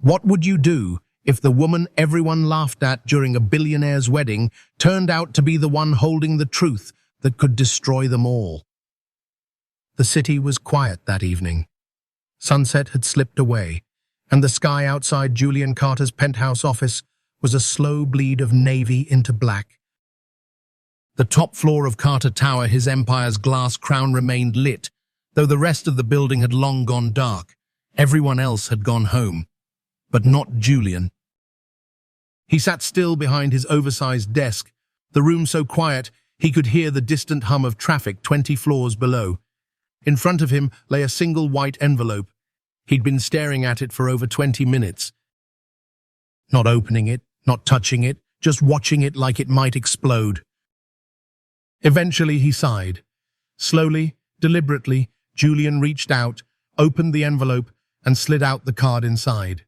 What would you do if the woman everyone laughed at during a billionaire's wedding turned out to be the one holding the truth that could destroy them all? The city was quiet that evening. Sunset had slipped away, and the sky outside Julian Carter's penthouse office was a slow bleed of navy into black. The top floor of Carter Tower, his empire's glass crown, remained lit, though the rest of the building had long gone dark. Everyone else had gone home, but not Julian. He sat still behind his oversized desk, the room so quiet he could hear the distant hum of traffic 20 floors below. In front of him lay a single white envelope. He'd been staring at it for over 20 minutes. Not opening it, not touching it, just watching it like it might explode. Eventually he sighed. Slowly, deliberately, Julian reached out, opened the envelope, and slid out the card inside.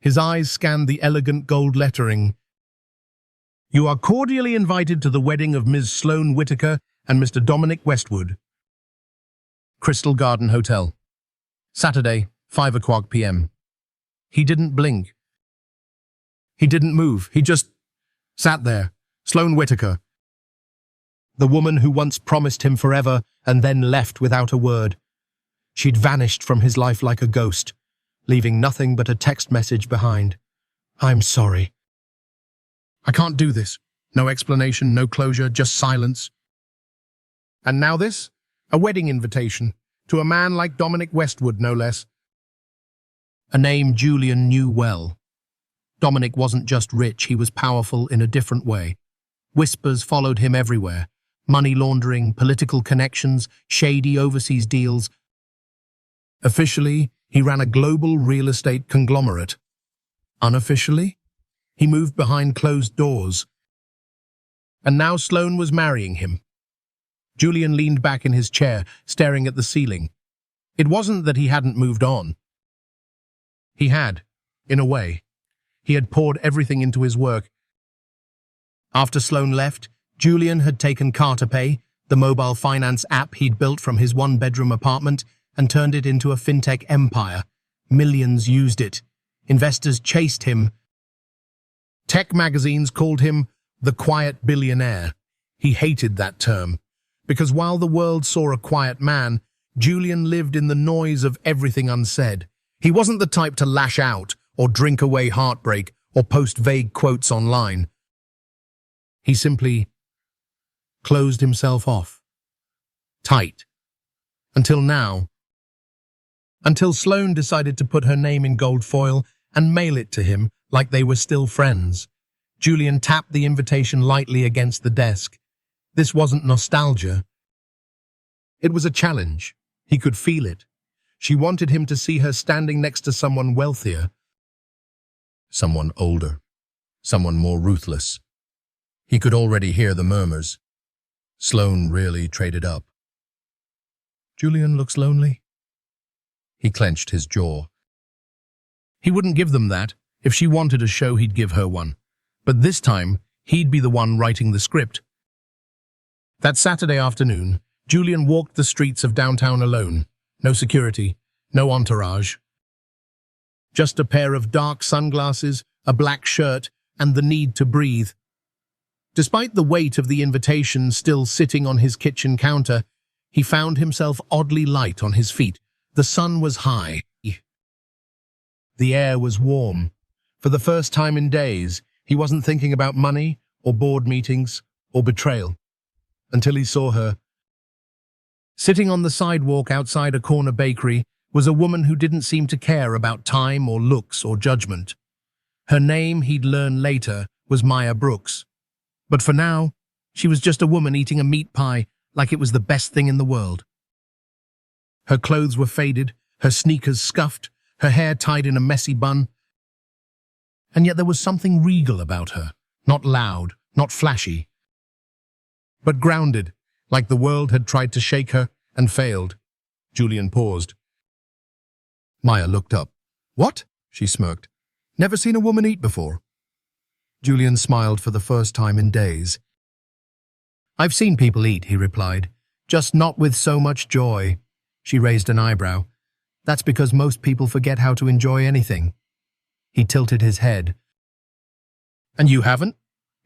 His eyes scanned the elegant gold lettering. "You are cordially invited to the wedding of Ms. Sloane Whitaker and Mr. Dominic Westwood. Crystal Garden Hotel. Saturday, 5 o'clock p.m. He didn't blink. He didn't move. He just sat there. Sloane Whitaker. The woman who once promised him forever and then left without a word. She'd vanished from his life like a ghost, leaving nothing but a text message behind. "I'm sorry. I can't do this." No explanation, no closure, just silence. And now this? A wedding invitation, to a man like Dominic Westwood, no less. A name Julian knew well. Dominic wasn't just rich, he was powerful in a different way. Whispers followed him everywhere. Money laundering, political connections, shady overseas deals. Officially, he ran a global real estate conglomerate. Unofficially, he moved behind closed doors. And now Sloane was marrying him. Julian leaned back in his chair, staring at the ceiling. It wasn't that he hadn't moved on. He had, in a way. He had poured everything into his work. After Sloane left, Julian had taken CarterPay, the mobile finance app he'd built from his one-bedroom apartment, and turned it into a fintech empire. Millions used it. Investors chased him. Tech magazines called him the quiet billionaire. He hated that term, because while the world saw a quiet man, Julian lived in the noise of everything unsaid. He wasn't the type to lash out, or drink away heartbreak, or post vague quotes online. He simply closed himself off. Tight. Until now. Until Sloane decided to put her name in gold foil and mail it to him like they were still friends. Julian tapped the invitation lightly against the desk. This wasn't nostalgia. It was a challenge. He could feel it. She wanted him to see her standing next to someone wealthier. Someone older. Someone more ruthless. He could already hear the murmurs. Sloane really traded up. Julian looks lonely. He clenched his jaw. He wouldn't give them that. If she wanted a show, he'd give her one. But this time, he'd be the one writing the script. That Saturday afternoon, Julian walked the streets of downtown alone. No security, no entourage. Just a pair of dark sunglasses, a black shirt, and the need to breathe. Despite the weight of the invitation still sitting on his kitchen counter, he found himself oddly light on his feet. The sun was high. The air was warm. For the first time in days, he wasn't thinking about money, or board meetings, or betrayal. Until he saw her. Sitting on the sidewalk outside a corner bakery was a woman who didn't seem to care about time or looks or judgment. Her name, he'd learn later, was Maya Brooks. But for now, she was just a woman eating a meat pie like it was the best thing in the world. Her clothes were faded, her sneakers scuffed, her hair tied in a messy bun. And yet there was something regal about her, not loud, not flashy, but grounded, like the world had tried to shake her and failed. Julian paused. Maya looked up. "What?" she smirked. "Never seen a woman eat before." Julian smiled for the first time in days. "I've seen people eat," he replied, "just not with so much joy." She raised an eyebrow. "That's because most people forget how to enjoy anything." He tilted his head. And you haven't?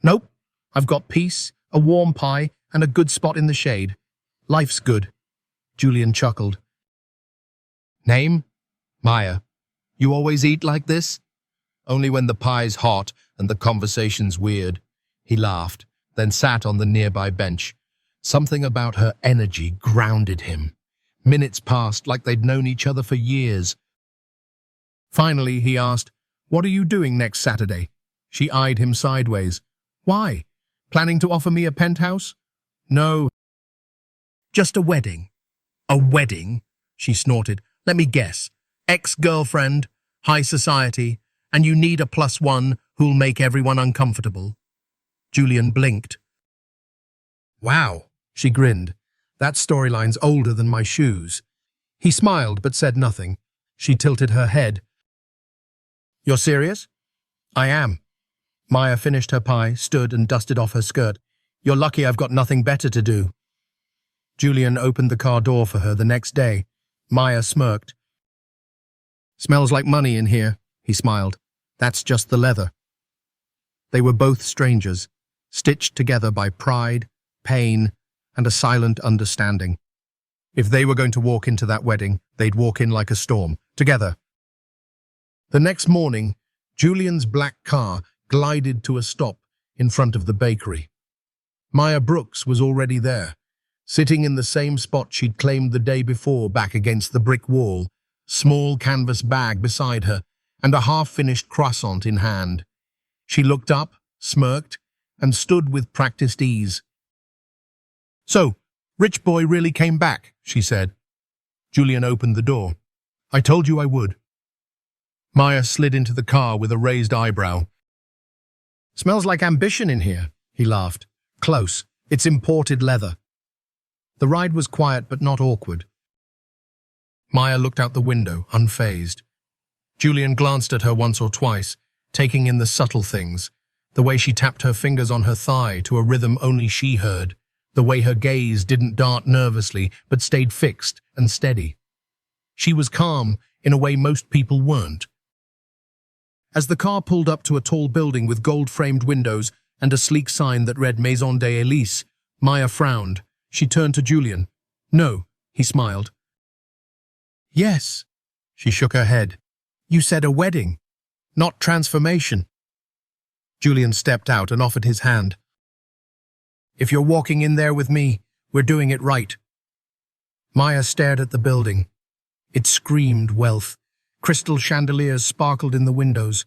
Nope. I've got peace, a warm pie, and a good spot in the shade. Life's good. Julian chuckled. Name? Maya. You always eat like this? Only when the pie's hot and the conversation's weird. He laughed, then sat on the nearby bench. Something about her energy grounded him. Minutes passed like they'd known each other for years. Finally, he asked, "What are you doing next Saturday?" She eyed him sideways. "Why? Planning to offer me a penthouse?" "No. Just a wedding." "A wedding?" she snorted. "Let me guess. Ex-girlfriend, high society, and you need a +1 who'll make everyone uncomfortable." Julian blinked. "Wow," she grinned. "That storyline's older than my shoes." He smiled but said nothing. She tilted her head. "You're serious?" "I am." Maya finished her pie, stood and dusted off her skirt. "You're lucky I've got nothing better to do." Julian opened the car door for her the next day. Maya smirked. "Smells like money in here," he smiled. "That's just the leather." They were both strangers, stitched together by pride, pain, and a silent understanding. If they were going to walk into that wedding, they'd walk in like a storm, together. The next morning, Julian's black car glided to a stop in front of the bakery. Maya Brooks was already there, sitting in the same spot she'd claimed the day before back against the brick wall, small canvas bag beside her, and a half-finished croissant in hand. She looked up, smirked, and stood with practiced ease. "So, rich boy really came back," she said. Julian opened the door. "I told you I would." Maya slid into the car with a raised eyebrow. "Smells like ambition in here," he laughed. "Close. It's imported leather." The ride was quiet but not awkward. Maya looked out the window, unfazed. Julian glanced at her once or twice, taking in the subtle things, the way she tapped her fingers on her thigh to a rhythm only she heard, the way her gaze didn't dart nervously but stayed fixed and steady. She was calm in a way most people weren't. As the car pulled up to a tall building with gold-framed windows and a sleek sign that read Maison des Élysées, Maya frowned. She turned to Julian. "No," he smiled. "Yes." She shook her head. "You said a wedding, not transformation." Julian stepped out and offered his hand. "If you're walking in there with me, we're doing it right." Maya stared at the building. It screamed wealth. Crystal chandeliers sparkled in the windows.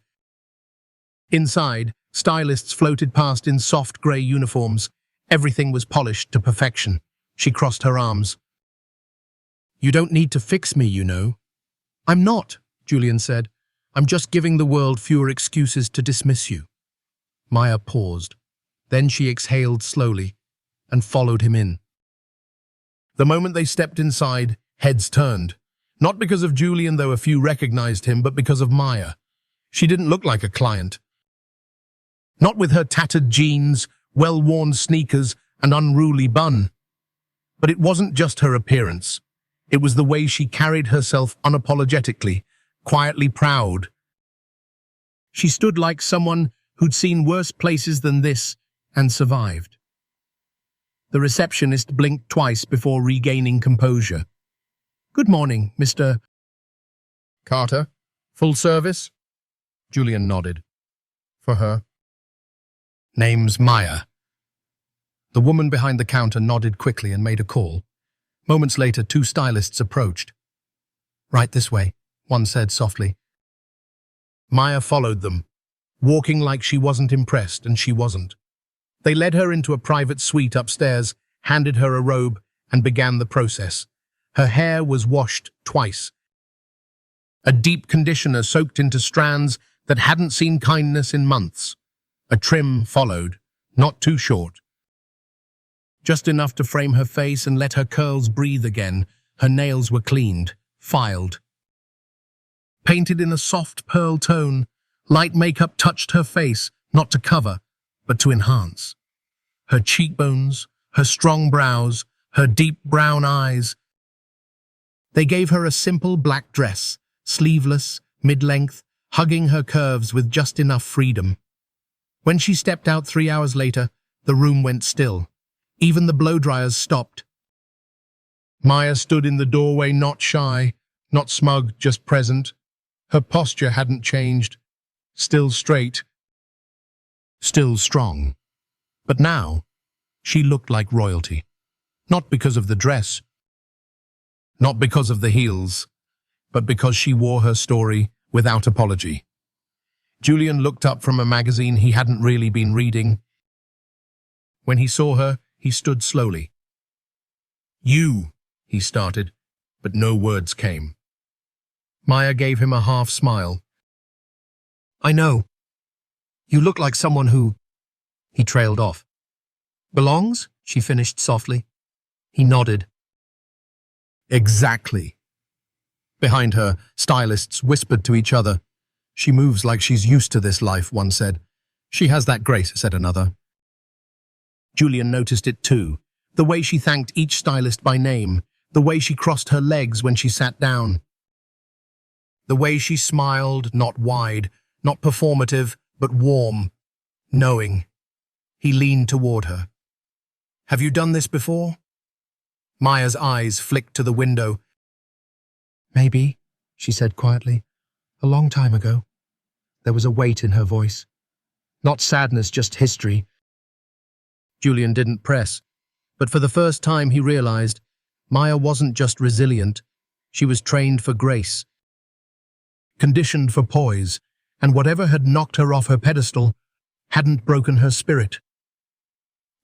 Inside, stylists floated past in soft grey uniforms. Everything was polished to perfection. She crossed her arms. "You don't need to fix me, you know." "I'm not," Julian said. "I'm just giving the world fewer excuses to dismiss you." Maya paused. Then she exhaled slowly and followed him in. The moment they stepped inside, heads turned. Not because of Julian, though a few recognized him, but because of Maya. She didn't look like a client. Not with her tattered jeans, well-worn sneakers, and unruly bun. But it wasn't just her appearance. It was the way she carried herself unapologetically, quietly proud. She stood like someone who'd seen worse places than this and survived. The receptionist blinked twice before regaining composure. "Good morning, Mr. Carter. Full service?" Julian nodded. "For her." "Name's Maya." The woman behind the counter nodded quickly and made a call. Moments later, two stylists approached. "Right this way," one said softly. Maya followed them, walking like she wasn't impressed, and she wasn't. They led her into a private suite upstairs, handed her a robe, and began the process. Her hair was washed twice. A deep conditioner soaked into strands that hadn't seen kindness in months. A trim followed, not too short. Just enough to frame her face and let her curls breathe again. Her nails were cleaned, filed. Painted in a soft pearl tone, light makeup touched her face, not to cover, but to enhance. Her cheekbones, her strong brows, her deep brown eyes. They gave her a simple black dress, sleeveless, mid-length, hugging her curves with just enough freedom. When she stepped out 3 hours later, the room went still. Even the blow-dryers stopped. Maya stood in the doorway, not shy, not smug, just present. Her posture hadn't changed. Still straight. Still strong. But now, she looked like royalty. Not because of the dress. Not because of the heels. But because she wore her story without apology. Julian looked up from a magazine he hadn't really been reading. When he saw her, he stood slowly. "You," he started, but no words came. Maya gave him a half smile. "I know. You look like someone who—" He trailed off. "Belongs?" she finished softly. He nodded. "Exactly." Behind her, stylists whispered to each other. "She moves like she's used to this life," one said. "She has that grace," said another. Julian noticed it too, the way she thanked each stylist by name, the way she crossed her legs when she sat down. The way she smiled, not wide, not performative, but warm, knowing. He leaned toward her. "Have you done this before?" Maya's eyes flicked to the window. "Maybe," she said quietly. "A long time ago." There was a weight in her voice. Not sadness, just history. Julian didn't press, but for the first time he realized Maya wasn't just resilient, she was trained for grace, conditioned for poise, and whatever had knocked her off her pedestal hadn't broken her spirit.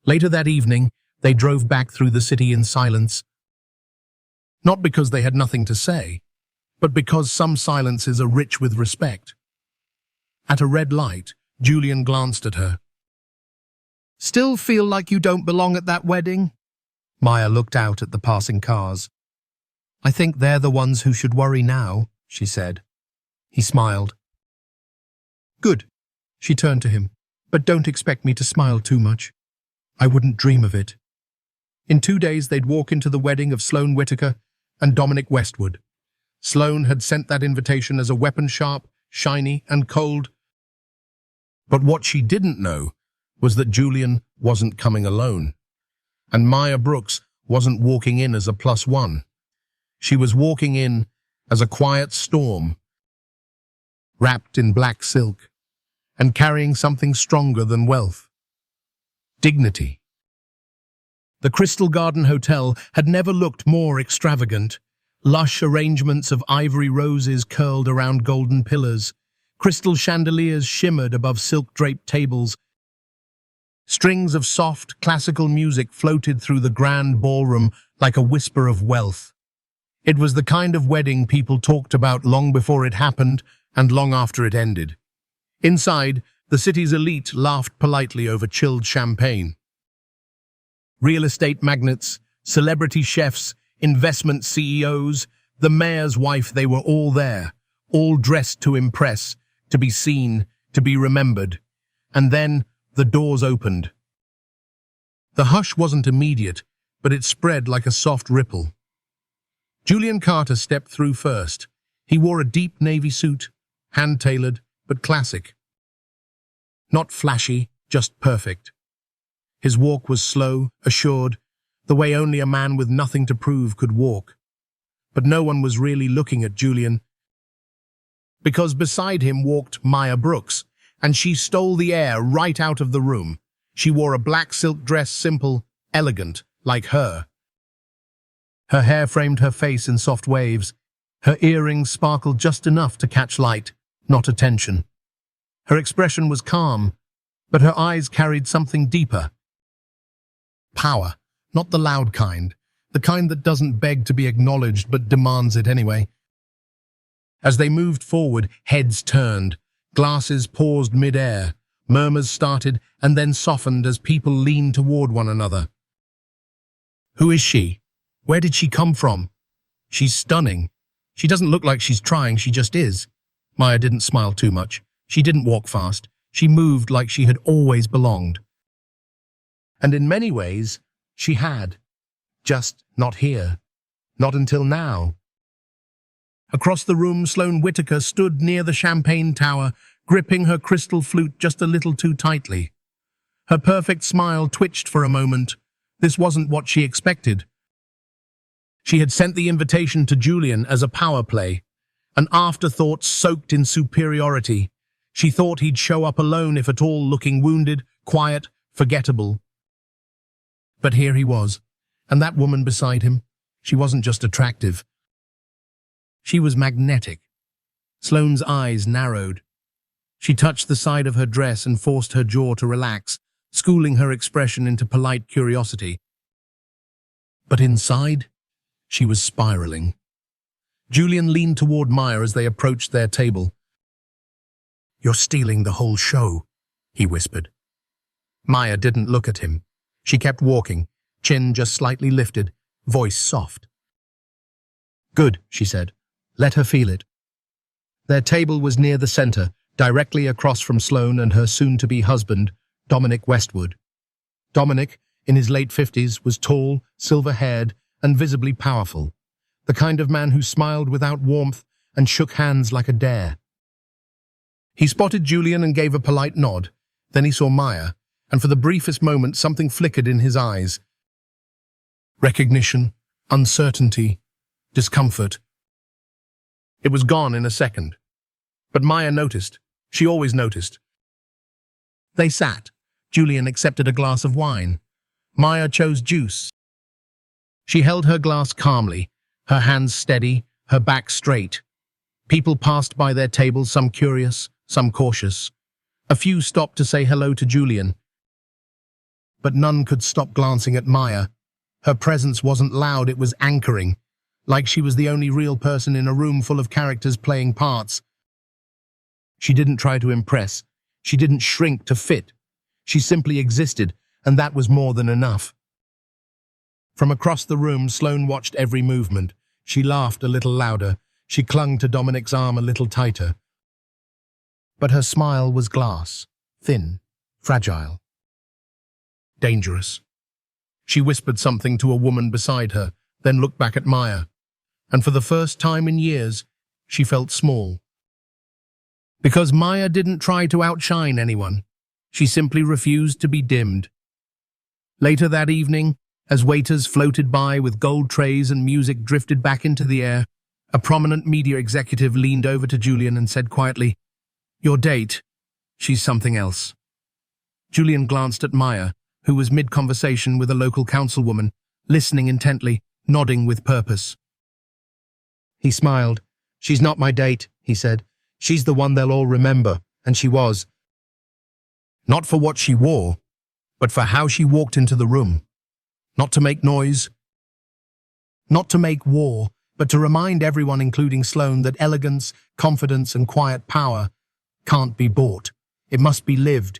Later that evening, they drove back through the city in silence. Not because they had nothing to say, but because some silences are rich with respect. At a red light, Julian glanced at her. "Still feel like you don't belong at that wedding?" Maya looked out at the passing cars. "I think they're the ones who should worry now," she said. He smiled. "Good." She turned to him. "But don't expect me to smile too much. I wouldn't dream of it." In 2 days, they'd walk into the wedding of Sloane Whitaker and Dominic Westwood. Sloane had sent that invitation as a weapon, sharp, shiny, and cold. But what she didn't know was that Julian wasn't coming alone. And Maya Brooks wasn't walking in as a +1. She was walking in as a quiet storm, wrapped in black silk, and carrying something stronger than wealth. Dignity. The Crystal Garden Hotel had never looked more extravagant. Lush arrangements of ivory roses curled around golden pillars. Crystal chandeliers shimmered above silk-draped tables. Strings of soft, classical music floated through the grand ballroom like a whisper of wealth. It was the kind of wedding people talked about long before it happened and long after it ended. Inside, the city's elite laughed politely over chilled champagne. Real estate magnates, celebrity chefs, investment CEOs, the mayor's wife, they were all there, all dressed to impress, to be seen, to be remembered. And then the doors opened. The hush wasn't immediate, but it spread like a soft ripple. Julian Carter stepped through first. He wore a deep navy suit, hand-tailored, but classic. Not flashy, just perfect. His walk was slow, assured, the way only a man with nothing to prove could walk. But no one was really looking at Julian, because beside him walked Maya Brooks, and she stole the air right out of the room. She wore a black silk dress, simple, elegant, like her. Her hair framed her face in soft waves. Her earrings sparkled just enough to catch light, not attention. Her expression was calm, but her eyes carried something deeper. Power, not the loud kind, the kind that doesn't beg to be acknowledged but demands it anyway. As they moved forward, heads turned, glasses paused mid-air, murmurs started and then softened as people leaned toward one another. "Who is she? Where did she come from? She's stunning. She doesn't look like she's trying, she just is." Maya didn't smile too much. She didn't walk fast. She moved like she had always belonged. And in many ways, she had. Just not here. Not until now. Across the room, Sloane Whittaker stood near the champagne tower, gripping her crystal flute just a little too tightly. Her perfect smile twitched for a moment. This wasn't what she expected. She had sent the invitation to Julian as a power play, an afterthought soaked in superiority. She thought he'd show up alone, if at all, looking wounded, quiet, forgettable. But here he was, and that woman beside him. She wasn't just attractive. She was magnetic. Sloane's eyes narrowed. She touched the side of her dress and forced her jaw to relax, schooling her expression into polite curiosity. But inside, she was spiraling. Julian leaned toward Maya as they approached their table. "You're stealing the whole show," he whispered. Maya didn't look at him. She kept walking, chin just slightly lifted, voice soft. "Good," she said. "Let her feel it." Their table was near the center, directly across from Sloane and her soon-to-be husband, Dominic Westwood. Dominic, in his late 50s, was tall, silver-haired, and visibly powerful, the kind of man who smiled without warmth and shook hands like a dare. He spotted Julian and gave a polite nod. Then he saw Maya, and for the briefest moment something flickered in his eyes. Recognition, uncertainty, discomfort. It was gone in a second. But Maya noticed. She always noticed. They sat. Julian accepted a glass of wine. Maya chose juice. She held her glass calmly, her hands steady, her back straight. People passed by their table, some curious, some cautious. A few stopped to say hello to Julian. But none could stop glancing at Maya. Her presence wasn't loud, it was anchoring, like she was the only real person in a room full of characters playing parts. She didn't try to impress. She didn't shrink to fit. She simply existed, and that was more than enough. From across the room, Sloane watched every movement. She laughed a little louder. She clung to Dominic's arm a little tighter. But her smile was glass, thin, fragile. Dangerous. She whispered something to a woman beside her, then looked back at Maya. And for the first time in years, she felt small. Because Maya didn't try to outshine anyone. She simply refused to be dimmed. Later that evening, as waiters floated by with gold trays and music drifted back into the air, a prominent media executive leaned over to Julian and said quietly, "Your date, she's something else." Julian glanced at Maya, who was mid-conversation with a local councilwoman, listening intently, nodding with purpose. He smiled. "She's not my date," he said. "She's the one they'll all remember," and she was. Not for what she wore, but for how she walked into the room. Not to make noise, not to make war, but to remind everyone, including Sloane, that elegance, confidence, and quiet power can't be bought. It must be lived.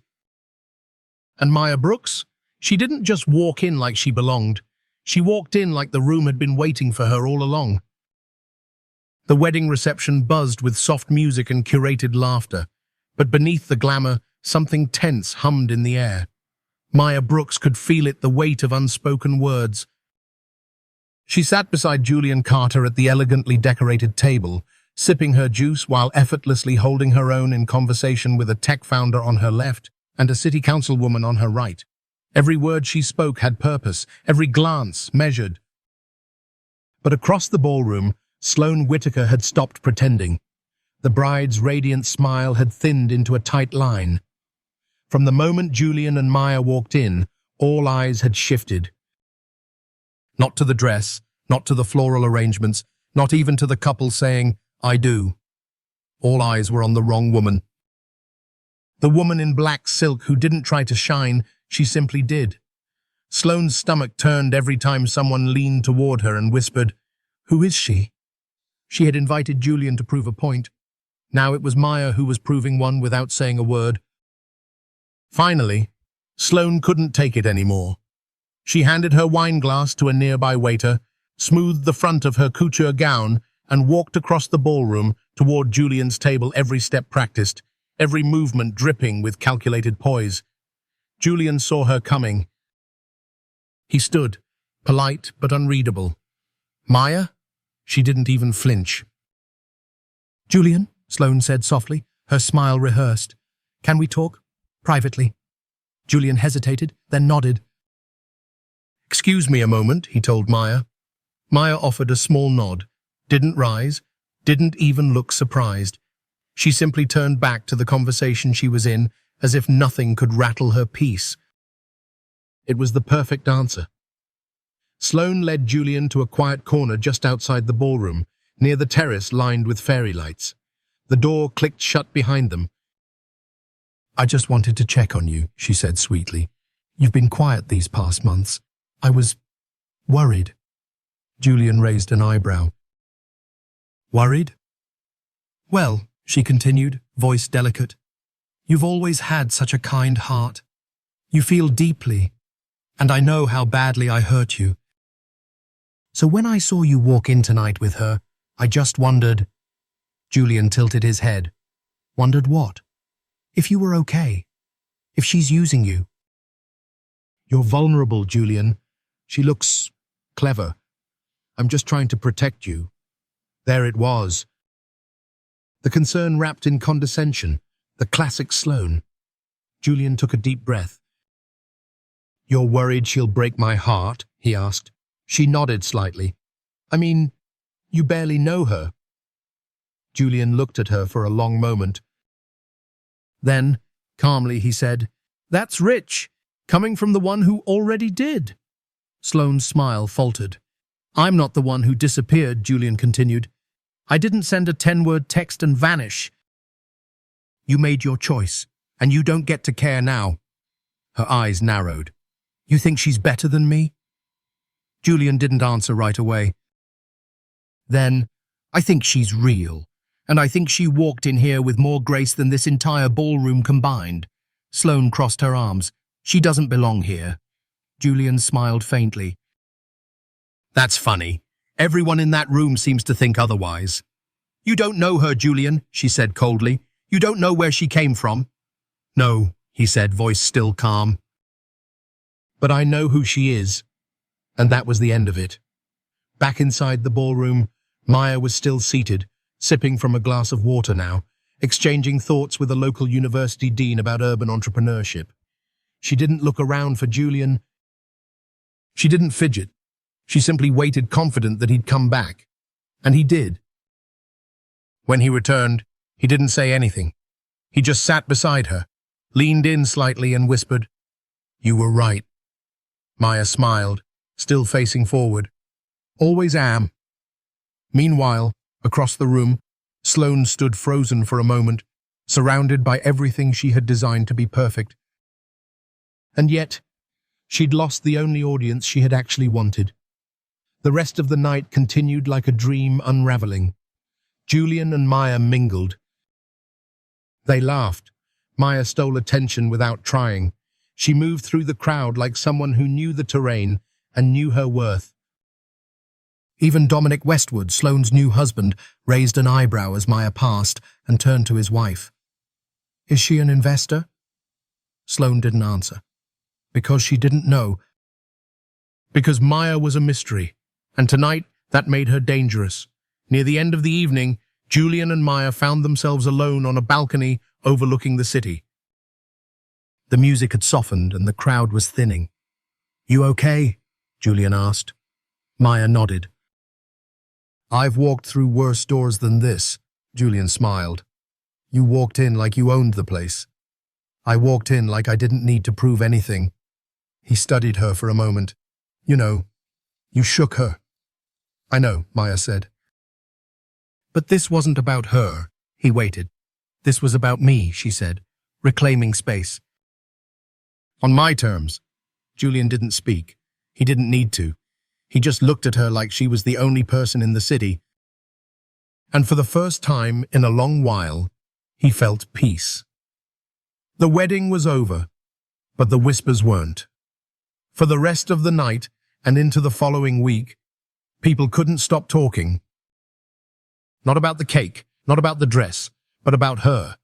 And Maya Brooks? She didn't just walk in like she belonged. She walked in like the room had been waiting for her all along. The wedding reception buzzed with soft music and curated laughter, but beneath the glamour, something tense hummed in the air. Maya Brooks could feel it, the weight of unspoken words. She sat beside Julian Carter at the elegantly decorated table, sipping her juice while effortlessly holding her own in conversation with a tech founder on her left and a city councilwoman on her right. Every word she spoke had purpose, every glance measured. But across the ballroom, Sloane Whittaker had stopped pretending. The bride's radiant smile had thinned into a tight line. From the moment Julian and Maya walked in, all eyes had shifted. Not to the dress, not to the floral arrangements, not even to the couple saying, "I do." All eyes were on the wrong woman. The woman in black silk who didn't try to shine, she simply did. Sloane's stomach turned every time someone leaned toward her and whispered, "Who is she?" She had invited Julian to prove a point. Now it was Maya who was proving one without saying a word. Finally, Sloane couldn't take it anymore. She handed her wine glass to a nearby waiter, smoothed the front of her couture gown, and walked across the ballroom toward Julian's table, every step practiced, every movement dripping with calculated poise. Julian saw her coming. He stood, polite but unreadable. Maya? She didn't even flinch. "Julian," Sloane said softly, her smile rehearsed. "Can we talk? Privately?" Julian hesitated, then nodded. "Excuse me a moment," he told Maya. Maya offered a small nod, didn't rise, didn't even look surprised. She simply turned back to the conversation she was in, as if nothing could rattle her peace. It was the perfect answer. Sloane led Julian to a quiet corner just outside the ballroom, near the terrace lined with fairy lights. The door clicked shut behind them. "I just wanted to check on you," she said sweetly. "You've been quiet these past months. I was worried." Julian raised an eyebrow. "Worried?" "Well," she continued, voice delicate, "you've always had such a kind heart. You feel deeply, and I know how badly I hurt you. So when I saw you walk in tonight with her, I just wondered—" Julian tilted his head. "Wondered what?" "If you were okay. If she's using you." "You're vulnerable, Julian. She looks clever. I'm just trying to protect you." There it was. The concern wrapped in condescension, the classic Sloane. Julian took a deep breath. "You're worried she'll break my heart?" he asked. She nodded slightly. "I mean, you barely know her." Julian looked at her for a long moment. Then, calmly, he said, "That's rich, coming from the one who already did." Sloane's smile faltered. "I'm not the one who disappeared," Julian continued. "I didn't send a 10-word text and vanish. You made your choice, and you don't get to care now." Her eyes narrowed. "You think she's better than me?" Julian didn't answer right away. "Then, I think she's real, and I think she walked in here with more grace than this entire ballroom combined." Sloane crossed her arms. "She doesn't belong here." Julian smiled faintly. "That's funny. Everyone in that room seems to think otherwise." "You don't know her, Julian," she said coldly. "You don't know where she came from." "No," he said, voice still calm. "But I know who she is." And that was the end of it. Back inside the ballroom, Maya was still seated, sipping from a glass of water now, exchanging thoughts with a local university dean about urban entrepreneurship. She didn't look around for Julian. She didn't fidget. She simply waited, confident that he'd come back. And he did. When he returned, he didn't say anything. He just sat beside her, leaned in slightly and whispered, "You were right." Maya smiled, still facing forward. "Always am." Meanwhile, across the room, Sloane stood frozen for a moment, surrounded by everything she had designed to be perfect. And yet, she'd lost the only audience she had actually wanted. The rest of the night continued like a dream unraveling. Julian and Maya mingled. They laughed. Maya stole attention without trying. She moved through the crowd like someone who knew the terrain and knew her worth. Even Dominic Westwood, Sloane's new husband, raised an eyebrow as Maya passed and turned to his wife. "Is she an investor?" Sloane didn't answer. Because she didn't know. Because Maya was a mystery, and tonight that made her dangerous. Near the end of the evening, Julian and Maya found themselves alone on a balcony overlooking the city. The music had softened and the crowd was thinning. "You okay?" Julian asked. Maya nodded. "I've walked through worse doors than this," Julian smiled. "You walked in like you owned the place. I walked in like I didn't need to prove anything." He studied her for a moment. "You know, you shook her." "I know," Maya said. "But this wasn't about her." He waited. "This was about me," she said, reclaiming space. "On my terms." Julian didn't speak. He didn't need to. He just looked at her like she was the only person in the city. And for the first time in a long while, he felt peace. The wedding was over, but the whispers weren't. For the rest of the night and into the following week, people couldn't stop talking. Not about the cake, not about the dress, but about her.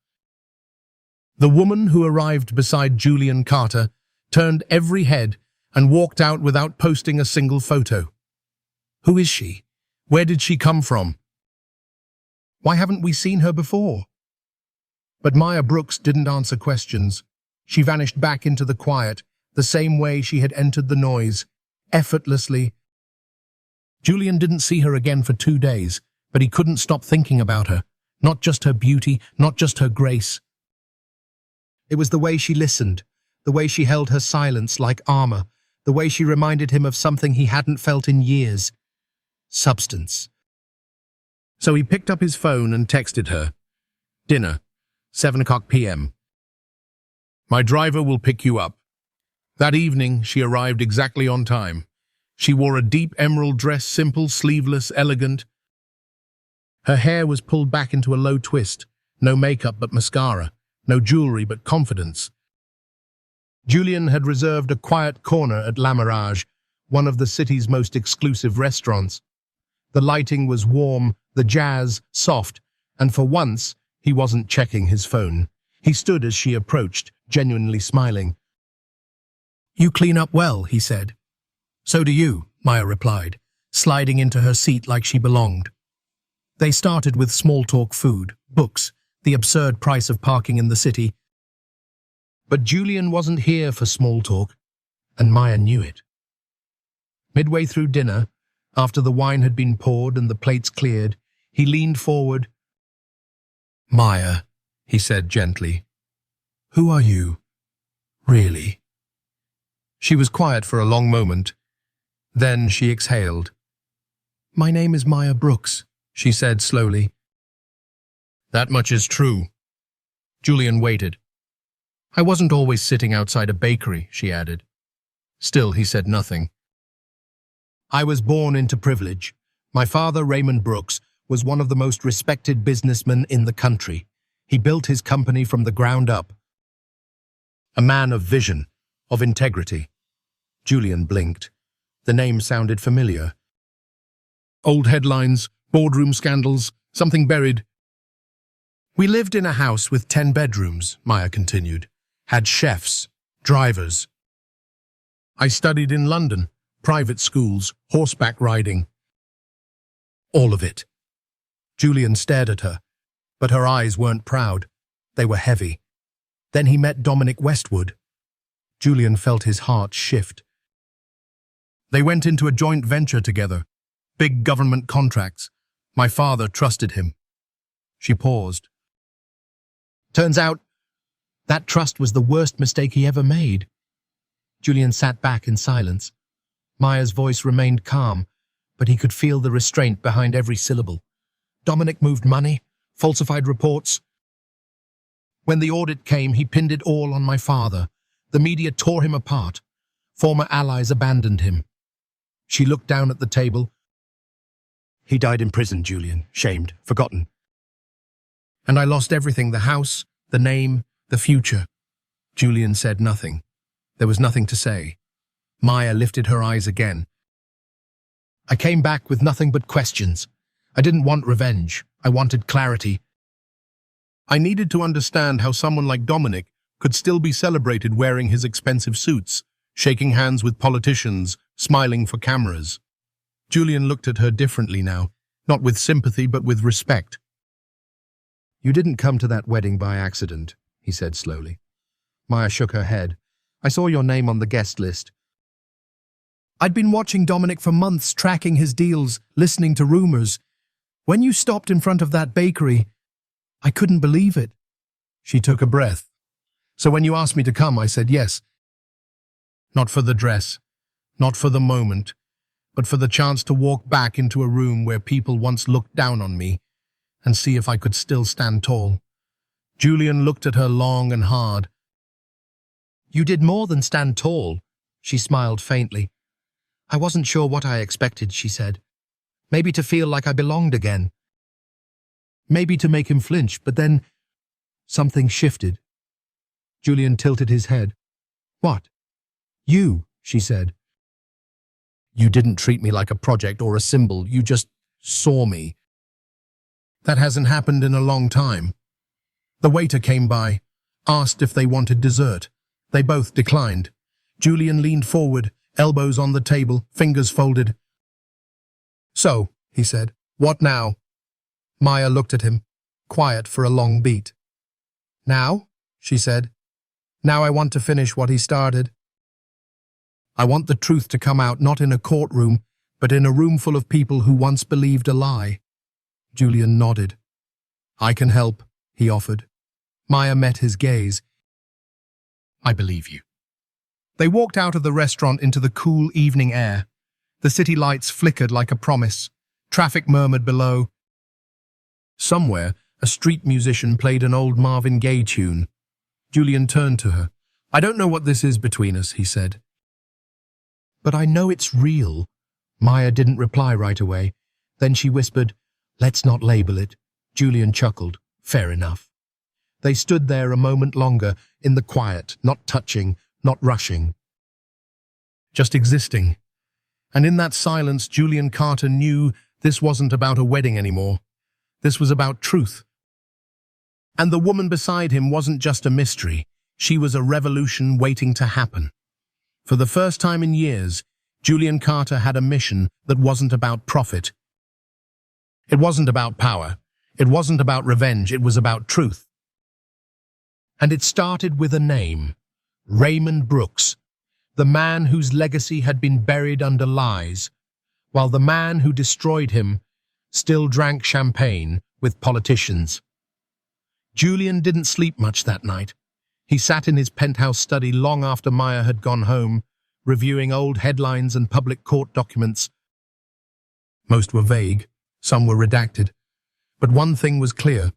The woman who arrived beside Julian Carter turned every head and walked out without posting a single photo. Who is she? Where did she come from? Why haven't we seen her before? But Maya Brooks didn't answer questions. She vanished back into the quiet, the same way she had entered the noise, effortlessly. Julian didn't see her again for 2 days, but he couldn't stop thinking about her. Not just her beauty, not just her grace. It was the way she listened, the way she held her silence like armor, the way she reminded him of something he hadn't felt in years. Substance. So he picked up his phone and texted her. Dinner, 7:00 p.m. My driver will pick you up. That evening, she arrived exactly on time. She wore a deep emerald dress, simple, sleeveless, elegant. Her hair was pulled back into a low twist. No makeup but mascara. No jewelry but confidence. Julian had reserved a quiet corner at La Mirage, one of the city's most exclusive restaurants. The lighting was warm, the jazz soft, and for once, he wasn't checking his phone. He stood as she approached, genuinely smiling. You clean up well, he said. So do you, Maya replied, sliding into her seat like she belonged. They started with small talk, food, books, the absurd price of parking in the city. But Julian wasn't here for small talk, and Maya knew it. Midway through dinner, after the wine had been poured and the plates cleared, he leaned forward. Maya, he said gently, who are you, really? She was quiet for a long moment. Then she exhaled. My name is Maya Brooks, she said slowly. That much is true. Julian waited. I wasn't always sitting outside a bakery, she added. Still, he said nothing. I was born into privilege. My father, Raymond Brooks, was one of the most respected businessmen in the country. He built his company from the ground up. A man of vision, of integrity. Julian blinked. The name sounded familiar. Old headlines, boardroom scandals, something buried. We lived in a house with 10 bedrooms, Maya continued. Had chefs, drivers. I studied in London, private schools, horseback riding. All of it. Julian stared at her, but her eyes weren't proud. They were heavy. Then he met Dominic Westwood. Julian felt his heart shift. They went into a joint venture together. Big government contracts. My father trusted him. She paused. Turns out, that trust was the worst mistake he ever made. Julian sat back in silence. Maya's voice remained calm, but he could feel the restraint behind every syllable. Dominic moved money, falsified reports. When the audit came, he pinned it all on my father. The media tore him apart. Former allies abandoned him. She looked down at the table. He died in prison, Julian, shamed, forgotten. And I lost everything, the house, the name, the future. Julian said nothing. There was nothing to say. Maya lifted her eyes again. I came back with nothing but questions. I didn't want revenge. I wanted clarity. I needed to understand how someone like Dominic could still be celebrated wearing his expensive suits, shaking hands with politicians, smiling for cameras. Julian looked at her differently now, not with sympathy but with respect. You didn't come to that wedding by accident, he said slowly. Maya shook her head. I saw your name on the guest list. I'd been watching Dominic for months, tracking his deals, listening to rumors. When you stopped in front of that bakery, I couldn't believe it. She took a breath. So when you asked me to come, I said yes. Not for the dress, not for the moment, but for the chance to walk back into a room where people once looked down on me and see if I could still stand tall. Julian looked at her long and hard. You did more than stand tall, she smiled faintly. I wasn't sure what I expected, she said. Maybe to feel like I belonged again. Maybe to make him flinch, but then something shifted. Julian tilted his head. What? You, she said. You didn't treat me like a project or a symbol. You just saw me. That hasn't happened in a long time. The waiter came by, asked if they wanted dessert. They both declined. Julian leaned forward, elbows on the table, fingers folded. So, he said, what now? Maya looked at him, quiet for a long beat. "Now?" she said. "Now I want to finish what he started. I want the truth to come out, not in a courtroom, but in a room full of people who once believed a lie." Julian nodded. "I can help," he offered. Maya met his gaze. "I believe you." They walked out of the restaurant into the cool evening air. The city lights flickered like a promise. Traffic murmured below. Somewhere, a street musician played an old Marvin Gaye tune. Julian turned to her. "I don't know what this is between us," he said. "But I know it's real." Maya didn't reply right away. Then she whispered, "Let's not label it." Julian chuckled. "Fair enough." They stood there a moment longer, in the quiet, not touching, not rushing. Just existing. And in that silence, Julian Carter knew this wasn't about a wedding anymore. This was about truth. And the woman beside him wasn't just a mystery. She was a revolution waiting to happen. For the first time in years, Julian Carter had a mission that wasn't about profit. It wasn't about power. It wasn't about revenge. It was about truth. And it started with a name. Raymond Brooks, the man whose legacy had been buried under lies, while the man who destroyed him still drank champagne with politicians. Julian didn't sleep much that night. He sat in his penthouse study long after Maya had gone home, reviewing old headlines and public court documents. Most were vague, some were redacted. But one thing was clear.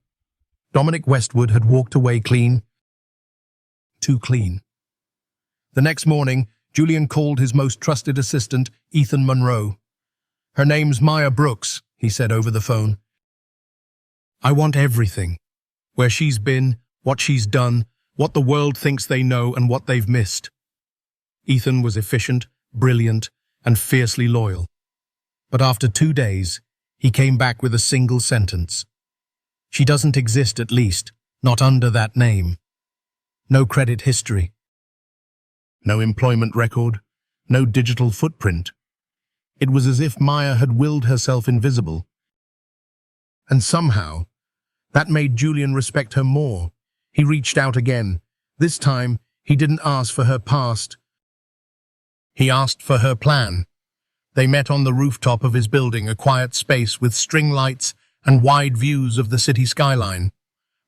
Dominic Westwood had walked away clean. Too clean. The next morning, Julian called his most trusted assistant, Ethan Monroe. "Her name's Maya Brooks," he said over the phone. "I want everything. Where she's been, what she's done, what the world thinks they know, and what they've missed." Ethan was efficient, brilliant, and fiercely loyal. But after 2 days, he came back with a single sentence. "She doesn't exist, at least, not under that name. No credit history. No employment record, no digital footprint." It was as if Maya had willed herself invisible. And somehow, that made Julian respect her more. He reached out again. This time, he didn't ask for her past. He asked for her plan. They met on the rooftop of his building, a quiet space with string lights and wide views of the city skyline.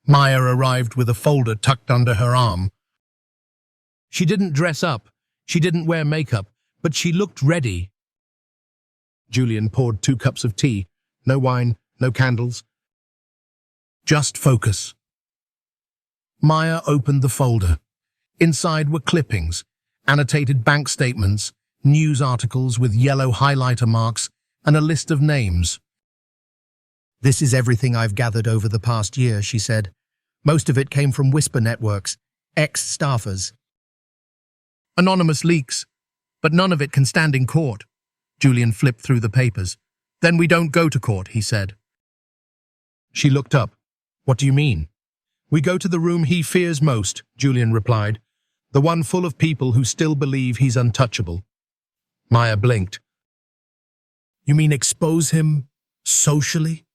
Maya arrived with a folder tucked under her arm. She didn't dress up, she didn't wear makeup, but she looked ready. Julian poured 2 cups of tea. No wine, no candles. Just focus. Maya opened the folder. Inside were clippings, annotated bank statements, news articles with yellow highlighter marks, and a list of names. "This is everything I've gathered over the past year," she said. "Most of it came from whisper networks, ex-staffers. Anonymous leaks, but none of it can stand in court." Julian flipped through the papers. "Then we don't go to court," he said. She looked up. "What do you mean?" "We go to the room he fears most," Julian replied. "The one full of people who still believe he's untouchable." Maya blinked. "You mean expose him socially?"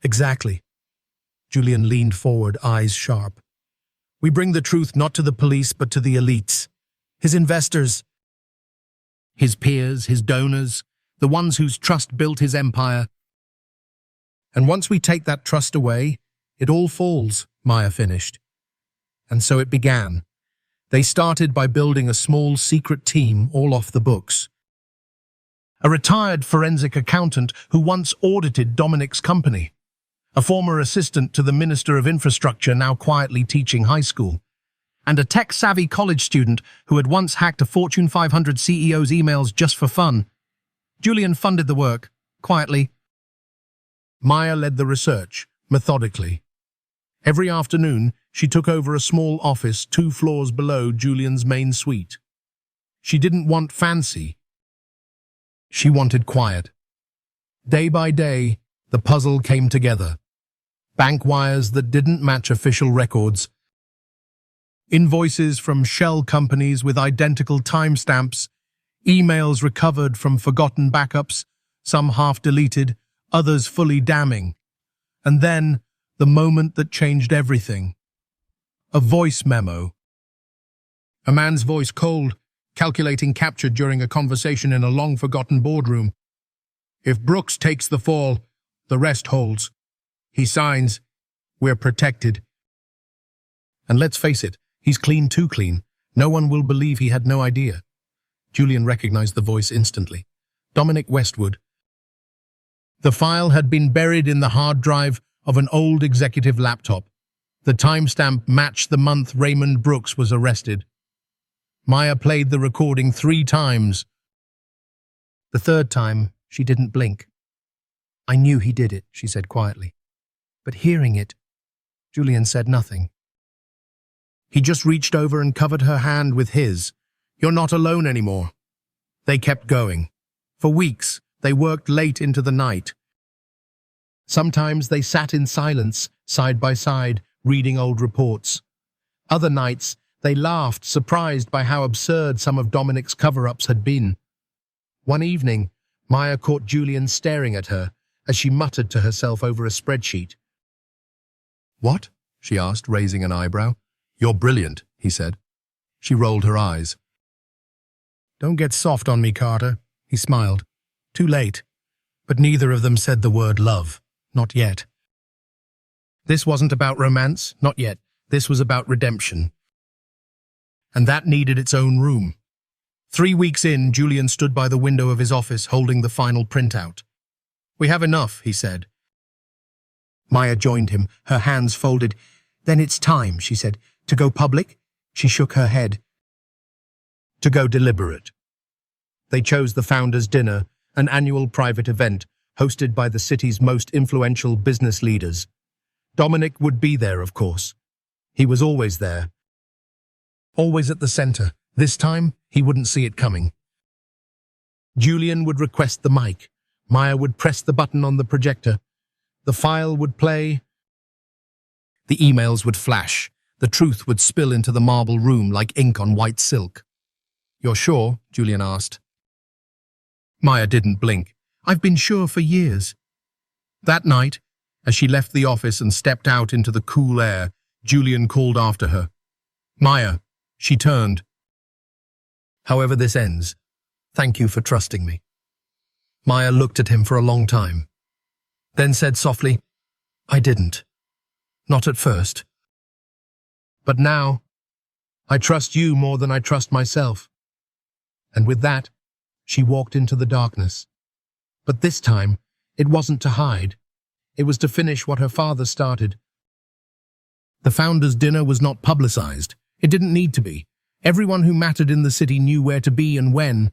"Exactly." Julian leaned forward, eyes sharp. "We bring the truth not to the police but to the elites. His investors, his peers, his donors, the ones whose trust built his empire. And once we take that trust away, it all falls," Maya finished. And so it began. They started by building a small secret team all off the books. A retired forensic accountant who once audited Dominic's company. A former assistant to the Minister of Infrastructure now quietly teaching high school. And a tech-savvy college student who had once hacked a Fortune 500 CEO's emails just for fun. Julian funded the work, quietly. Maya led the research, methodically. Every afternoon, she took over a small office 2 floors below Julian's main suite. She didn't want fancy. She wanted quiet. Day by day, the puzzle came together. Bank wires that didn't match official records. Invoices from shell companies with identical timestamps. Emails recovered from forgotten backups, some half-deleted, others fully damning. And then, the moment that changed everything. A voice memo. A man's voice, cold, calculating, captured during a conversation in a long-forgotten boardroom. If Brooks takes the fall, the rest holds. He signs, we're protected. And let's face it, he's clean, too clean. No one will believe he had no idea. Julian recognized the voice instantly. Dominic Westwood. The file had been buried in the hard drive of an old executive laptop. The timestamp matched the month Raymond Brooks was arrested. Maya played the recording 3 times. The third time, she didn't blink. I knew he did it, she said quietly. But hearing it, Julian said nothing. He just reached over and covered her hand with his. You're not alone anymore. They kept going. For weeks, they worked late into the night. Sometimes they sat in silence, side by side, reading old reports. Other nights, they laughed, surprised by how absurd some of Dominic's cover-ups had been. One evening, Maya caught Julian staring at her as she muttered to herself over a spreadsheet. What? She asked, raising an eyebrow. You're brilliant, he said. She rolled her eyes. Don't get soft on me, Carter, he smiled. Too late. But neither of them said the word love. Not yet. This wasn't about romance, not yet. This was about redemption. And that needed its own room. 3 weeks in, Julian stood by the window of his office holding the final printout. We have enough, he said. Maya joined him, her hands folded. Then it's time, she said. To go public? She shook her head. To go deliberate. They chose the Founders' Dinner, an annual private event hosted by the city's most influential business leaders. Dominic would be there, of course. He was always there. Always at the center. This time, he wouldn't see it coming. Julian would request the mic. Maya would press the button on the projector. The file would play. The emails would flash. The truth would spill into the marble room like ink on white silk. You're sure? Julian asked. Maya didn't blink. I've been sure for years. That night, as she left the office and stepped out into the cool air, Julian called after her. Maya. She turned. However this ends, thank you for trusting me. Maya looked at him for a long time, then said softly, I didn't. Not at first. But now, I trust you more than I trust myself. And with that, she walked into the darkness. But this time, it wasn't to hide. It was to finish what her father started. The Founders' Dinner was not publicized. It didn't need to be. Everyone who mattered in the city knew where to be and when.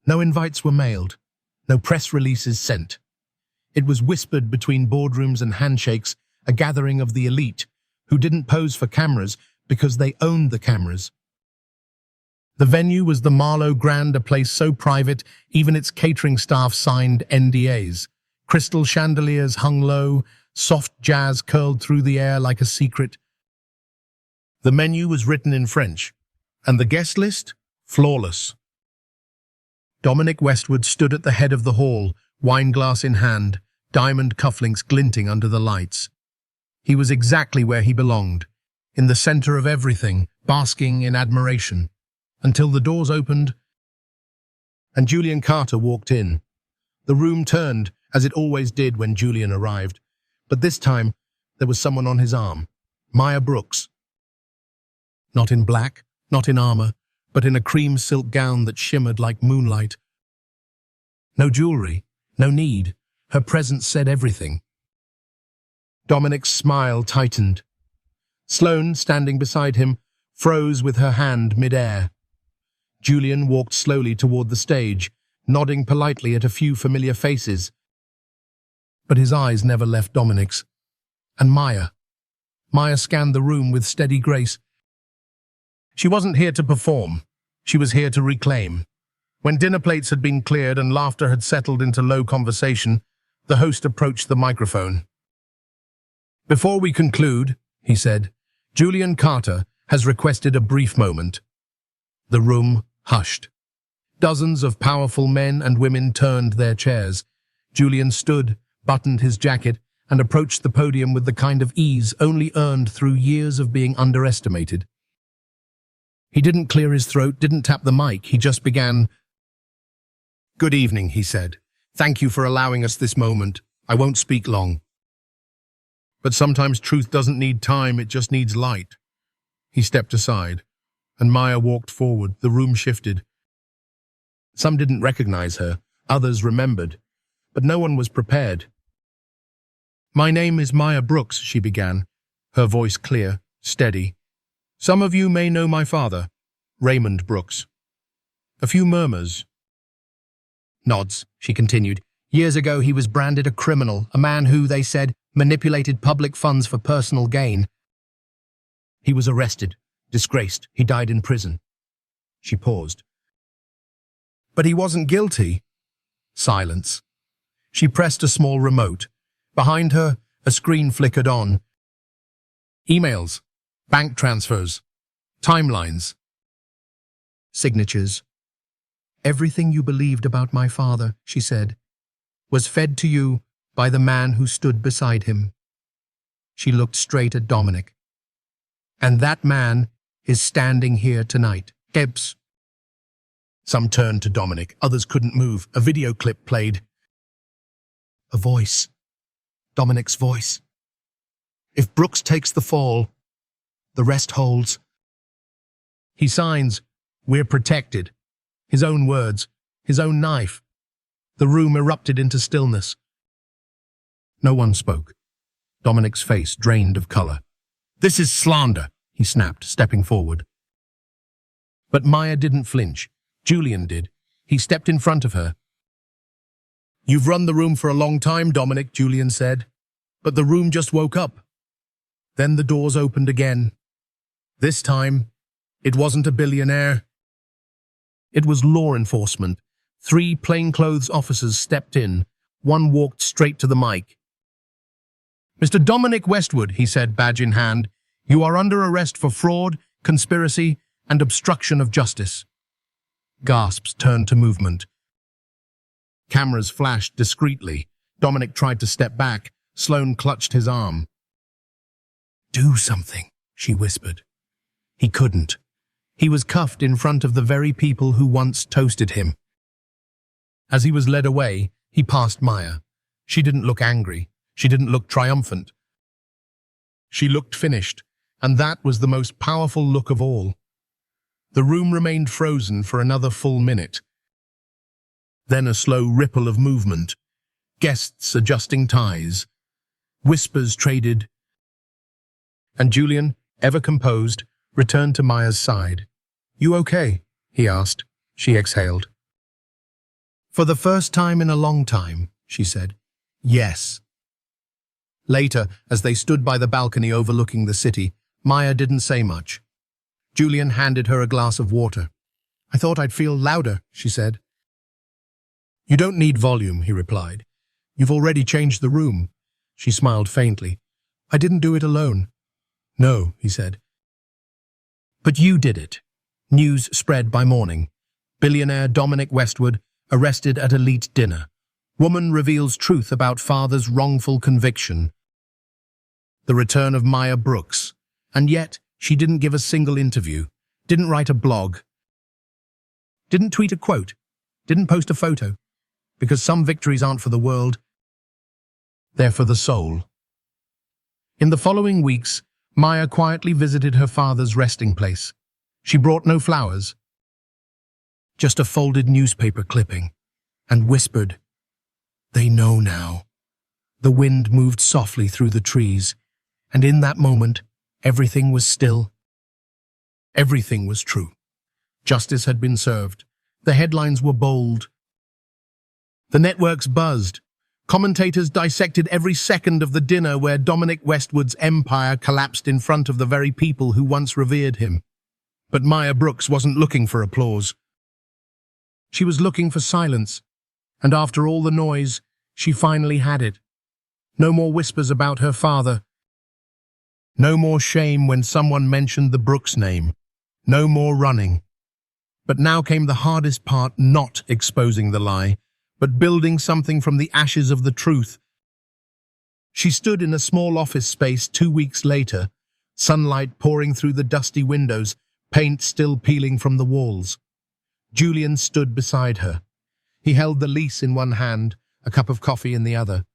No invites were mailed. No press releases sent. It was whispered between boardrooms and handshakes, a gathering of the elite, who didn't pose for cameras because they owned the cameras. The venue was the Marlowe Grand, a place so private, even its catering staff signed NDAs. Crystal chandeliers hung low, soft jazz curled through the air like a secret. The menu was written in French, and the guest list, flawless. Dominic Westwood stood at the head of the hall, wineglass in hand, diamond cufflinks glinting under the lights. He was exactly where he belonged, in the center of everything, basking in admiration, until the doors opened and Julian Carter walked in. The room turned, as it always did when Julian arrived, but this time there was someone on his arm, Maya Brooks. Not in black, not in armor, but in a cream silk gown that shimmered like moonlight. No jewelry, no need. Her presence said everything. Dominic's smile tightened. Sloane, standing beside him, froze with her hand mid-air. Julian walked slowly toward the stage, nodding politely at a few familiar faces. But his eyes never left Dominic's. And Maya. Maya scanned the room with steady grace. She wasn't here to perform. She was here to reclaim. When dinner plates had been cleared and laughter had settled into low conversation, the host approached the microphone. Before we conclude, he said, Julian Carter has requested a brief moment. The room hushed. Dozens of powerful men and women turned their chairs. Julian stood, buttoned his jacket, and approached the podium with the kind of ease only earned through years of being underestimated. He didn't clear his throat, didn't tap the mic, he just began. "Good evening," he said. "Thank you for allowing us this moment. I won't speak long. But sometimes truth doesn't need time, it just needs light." He stepped aside, and Maya walked forward. The room shifted. Some didn't recognize her, others remembered, but no one was prepared. "My name is Maya Brooks," she began, her voice clear, steady. "Some of you may know my father, Raymond Brooks." A few murmurs. Nods, she continued. "Years ago he was branded a criminal, a man who, they said, manipulated public funds for personal gain. He was arrested, disgraced, he died in prison." She paused. "But he wasn't guilty." Silence. She pressed a small remote. Behind her, a screen flickered on. Emails, bank transfers, timelines, signatures. "Everything you believed about my father," she said, "was fed to you by the man who stood beside him." She looked straight at Dominic. "And that man is standing here tonight." Gibbs. Some turned to Dominic, others couldn't move. A video clip played. A voice. Dominic's voice. "If Brooks takes the fall, the rest holds." He signs, "We're protected." His own words, his own knife. The room erupted into stillness. No one spoke. Dominic's face drained of color. "This is slander," he snapped, stepping forward. But Maya didn't flinch. Julian did. He stepped in front of her. "You've run the room for a long time, Dominic," Julian said. "But the room just woke up." Then the doors opened again. This time, it wasn't a billionaire. It was law enforcement. 3 plainclothes officers stepped in. One walked straight to the mic. "Mr. Dominic Westwood," he said, badge in hand, "you are under arrest for fraud, conspiracy, and obstruction of justice." Gasps turned to movement. Cameras flashed discreetly. Dominic tried to step back. Sloane clutched his arm. "Do something," she whispered. He couldn't. He was cuffed in front of the very people who once toasted him. As he was led away, he passed Maya. She didn't look angry. She didn't look triumphant. She looked finished, and that was the most powerful look of all. The room remained frozen for another full minute. Then a slow ripple of movement. Guests adjusting ties. Whispers traded. And Julian, ever composed, returned to Maya's side. "You okay?" he asked. She exhaled. "For the first time in a long time," she said. "Yes." Later, as they stood by the balcony overlooking the city, Maya didn't say much. Julian handed her a glass of water. "I thought I'd feel louder," she said. "You don't need volume," he replied. "You've already changed the room." She smiled faintly. "I didn't do it alone." "No," he said. "But you did it." News spread by morning. Billionaire Dominic Westwood arrested at elite dinner. Woman reveals truth about father's wrongful conviction. The return of Maya Brooks. And yet, she didn't give a single interview, didn't write a blog, didn't tweet a quote, didn't post a photo. Because some victories aren't for the world, they're for the soul. In the following weeks, Maya quietly visited her father's resting place. She brought no flowers, just a folded newspaper clipping, and whispered, "They know now." The wind moved softly through the trees, and in that moment, everything was still. Everything was true. Justice had been served. The headlines were bold. The networks buzzed. Commentators dissected every second of the dinner where Dominic Westwood's empire collapsed in front of the very people who once revered him. But Maya Brooks wasn't looking for applause. She was looking for silence, and after all the noise, she finally had it. No more whispers about her father. No more shame when someone mentioned the Brooks name. No more running. But now came the hardest part, not exposing the lie, but building something from the ashes of the truth. She stood in a small office space 2 weeks later, sunlight pouring through the dusty windows, paint still peeling from the walls. Julian stood beside her. He held the lease in one hand, a cup of coffee in the other.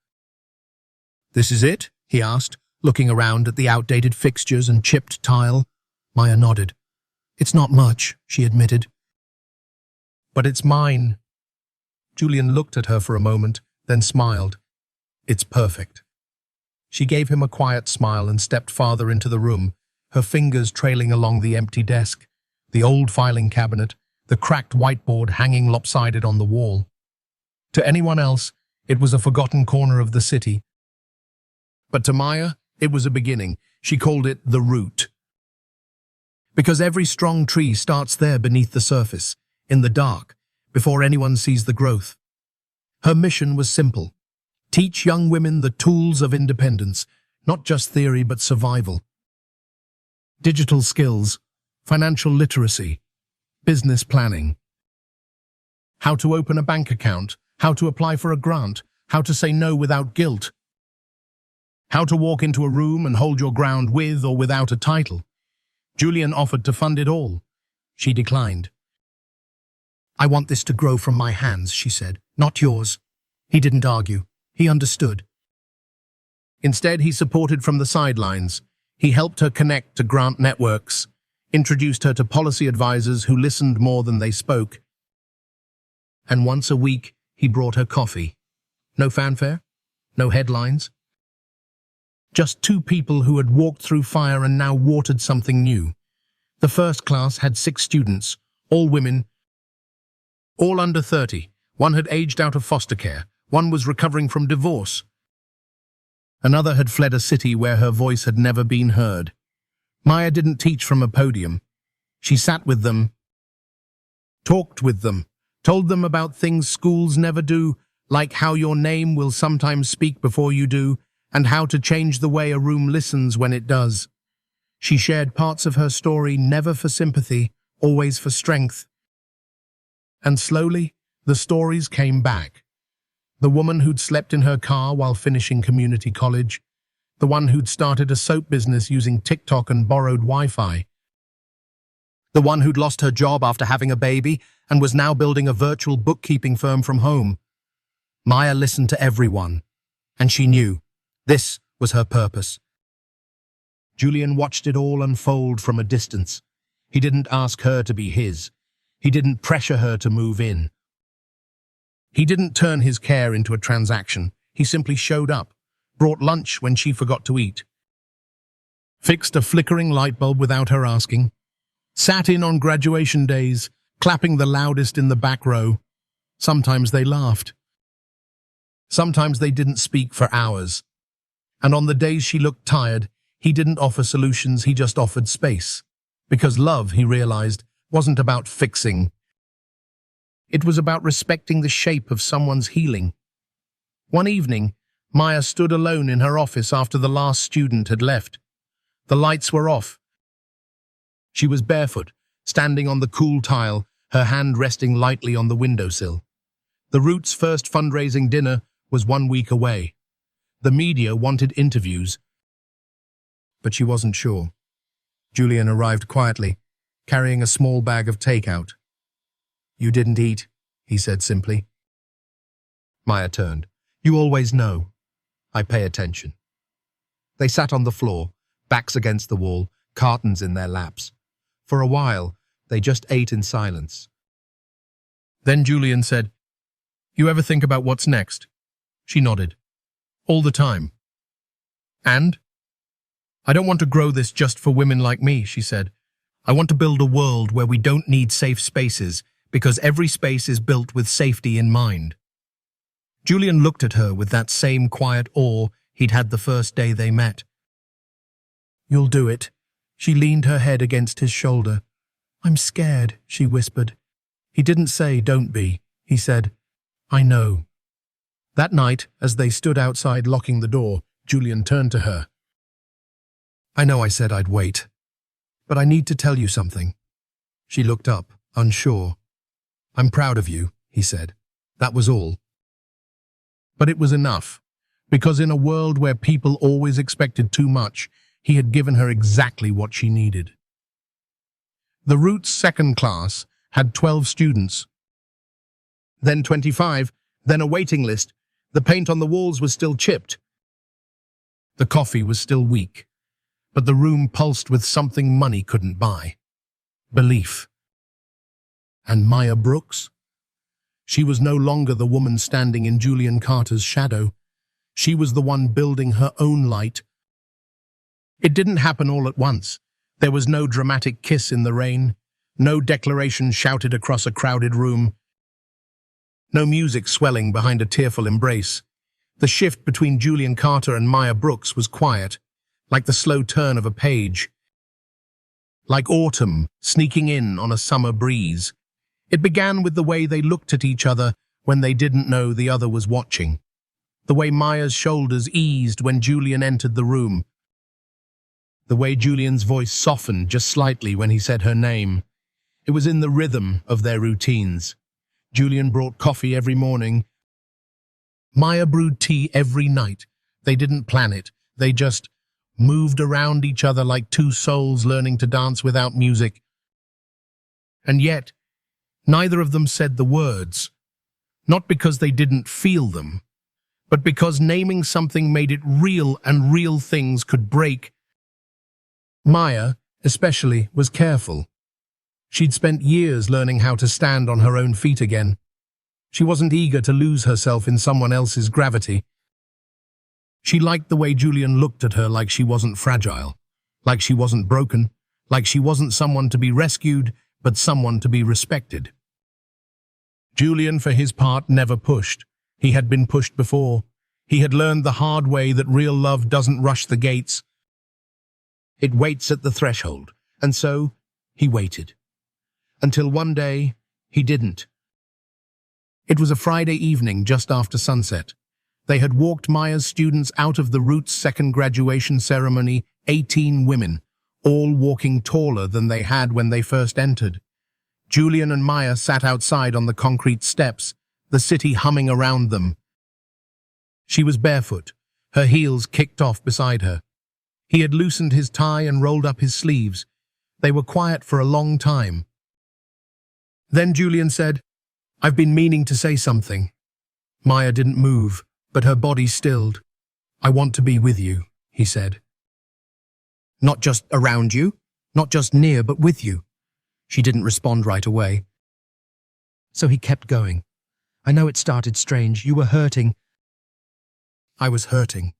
"This is it?" he asked, looking around at the outdated fixtures and chipped tile. Maya nodded. "It's not much," she admitted. "But it's mine." Julian looked at her for a moment, then smiled. "It's perfect." She gave him a quiet smile and stepped farther into the room, her fingers trailing along the empty desk, the old filing cabinet, the cracked whiteboard hanging lopsided on the wall. To anyone else, it was a forgotten corner of the city. But to Maya, it was a beginning. She called it the root. Because every strong tree starts there beneath the surface, in the dark, before anyone sees the growth. Her mission was simple. Teach young women the tools of independence, not just theory but survival. Digital skills, financial literacy, business planning. How to open a bank account, how to apply for a grant, how to say no without guilt. How to walk into a room and hold your ground with or without a title. Julian offered to fund it all. She declined. "I want this to grow from my hands," she said, "not yours." He didn't argue. He understood. Instead, he supported from the sidelines. He helped her connect to grant networks, introduced her to policy advisors who listened more than they spoke. And once a week, he brought her coffee. No fanfare, no headlines. Just two people who had walked through fire and now watered something new. The first class had 6 students, all women, all under 30. One had aged out of foster care. One was recovering from divorce. Another had fled a city where her voice had never been heard. Maya didn't teach from a podium. She sat with them, talked with them, told them about things schools never do, like how your name will sometimes speak before you do, and how to change the way a room listens when it does. She shared parts of her story, never for sympathy, always for strength. And slowly, the stories came back. The woman who'd slept in her car while finishing community college. The one who'd started a soap business using TikTok and borrowed Wi-Fi. The one who'd lost her job after having a baby and was now building a virtual bookkeeping firm from home. Maya listened to everyone, and she knew this was her purpose. Julian watched it all unfold from a distance. He didn't ask her to be his. He didn't pressure her to move in. He didn't turn his care into a transaction. He simply showed up, brought lunch when she forgot to eat, fixed a flickering light bulb without her asking, sat in on graduation days, clapping the loudest in the back row. Sometimes they laughed. Sometimes they didn't speak for hours. And on the days she looked tired, he didn't offer solutions, he just offered space. Because love, he realized, wasn't about fixing. It was about respecting the shape of someone's healing. One evening, Maya stood alone in her office after the last student had left. The lights were off. She was barefoot, standing on the cool tile, her hand resting lightly on the windowsill. The Root's first fundraising dinner was 1 week away. The media wanted interviews, but she wasn't sure. Julian arrived quietly, carrying a small bag of takeout. "You didn't eat," he said simply. Maya turned. "You always know. I pay attention." They sat on the floor, backs against the wall, cartons in their laps. For a while, they just ate in silence. Then Julian said, "You ever think about what's next?" She nodded. "All the time." "And?" "I don't want to grow this just for women like me," she said. "I want to build a world where we don't need safe spaces, because every space is built with safety in mind." Julian looked at her with that same quiet awe he'd had the first day they met. "You'll do it." She leaned her head against his shoulder. "I'm scared," she whispered. He didn't say, "Don't be." He said, "I know." That night, as they stood outside locking the door, Julian turned to her. "I know I said I'd wait, but I need to tell you something." She looked up, unsure. "I'm proud of you," he said. That was all. But it was enough. Because in a world where people always expected too much, he had given her exactly what she needed. The Roots second class had 12 students, then 25, then a waiting list. The paint on the walls was still chipped. The coffee was still weak, but the room pulsed with something money couldn't buy. Belief. And Maya Brooks? She was no longer the woman standing in Julian Carter's shadow. She was the one building her own light. It didn't happen all at once. There was no dramatic kiss in the rain, no declaration shouted across a crowded room, no music swelling behind a tearful embrace. The shift between Julian Carter and Maya Brooks was quiet, like the slow turn of a page, like autumn sneaking in on a summer breeze. It began with the way they looked at each other when they didn't know the other was watching, the way Maya's shoulders eased when Julian entered the room, the way Julian's voice softened just slightly when he said her name. It was in the rhythm of their routines. Julian brought coffee every morning. Maya brewed tea every night. They didn't plan it. They just moved around each other like two souls learning to dance without music. And yet, neither of them said the words, not because they didn't feel them, but because naming something made it real and real things could break. Maya, especially, was careful. She'd spent years learning how to stand on her own feet again. She wasn't eager to lose herself in someone else's gravity. She liked the way Julian looked at her, like she wasn't fragile, like she wasn't broken, like she wasn't someone to be rescued, but someone to be respected. Julian, for his part, never pushed. He had been pushed before. He had learned the hard way that real love doesn't rush the gates. It waits at the threshold, and so he waited. Until one day, he didn't. It was a Friday evening just after sunset. They had walked Maya's students out of the Roots second graduation ceremony, 18 women, all walking taller than they had when they first entered. Julian and Maya sat outside on the concrete steps, the city humming around them. She was barefoot, her heels kicked off beside her. He had loosened his tie and rolled up his sleeves. They were quiet for a long time. Then Julian said, "I've been meaning to say something." Maya didn't move, but her body stilled. "I want to be with you," he said. "Not just around you, not just near, but with you." She didn't respond right away. So he kept going. "I know it started strange. You were hurting." "I was hurting.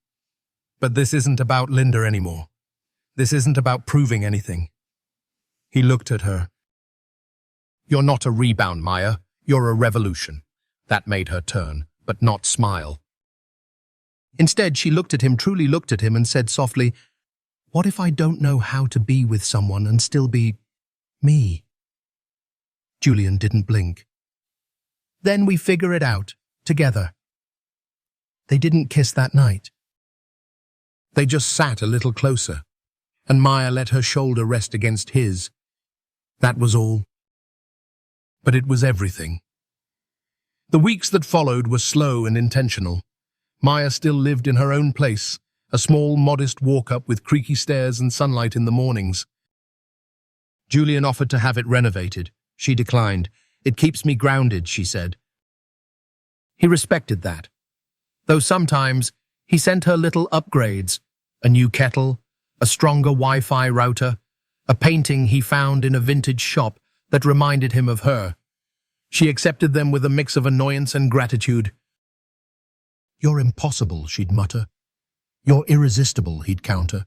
But this isn't about Linda anymore. This isn't about proving anything." He looked at her. "You're not a rebound, Maya. You're a revolution." That made her turn, but not smile. Instead, she looked at him, truly looked at him, and said softly, "What if I don't know how to be with someone and still be me?" Julian didn't blink. "Then we figure it out, together." They didn't kiss that night. They just sat a little closer, and Maya let her shoulder rest against his. That was all. But it was everything. The weeks that followed were slow and intentional. Maya still lived in her own place, a small, modest walk-up with creaky stairs and sunlight in the mornings. Julian offered to have it renovated. She declined. "It keeps me grounded," she said. He respected that, though sometimes he sent her little upgrades, a new kettle, a stronger Wi-Fi router, a painting he found in a vintage shop that reminded him of her. She accepted them with a mix of annoyance and gratitude. "You're impossible," she'd mutter. "You're irresistible," he'd counter.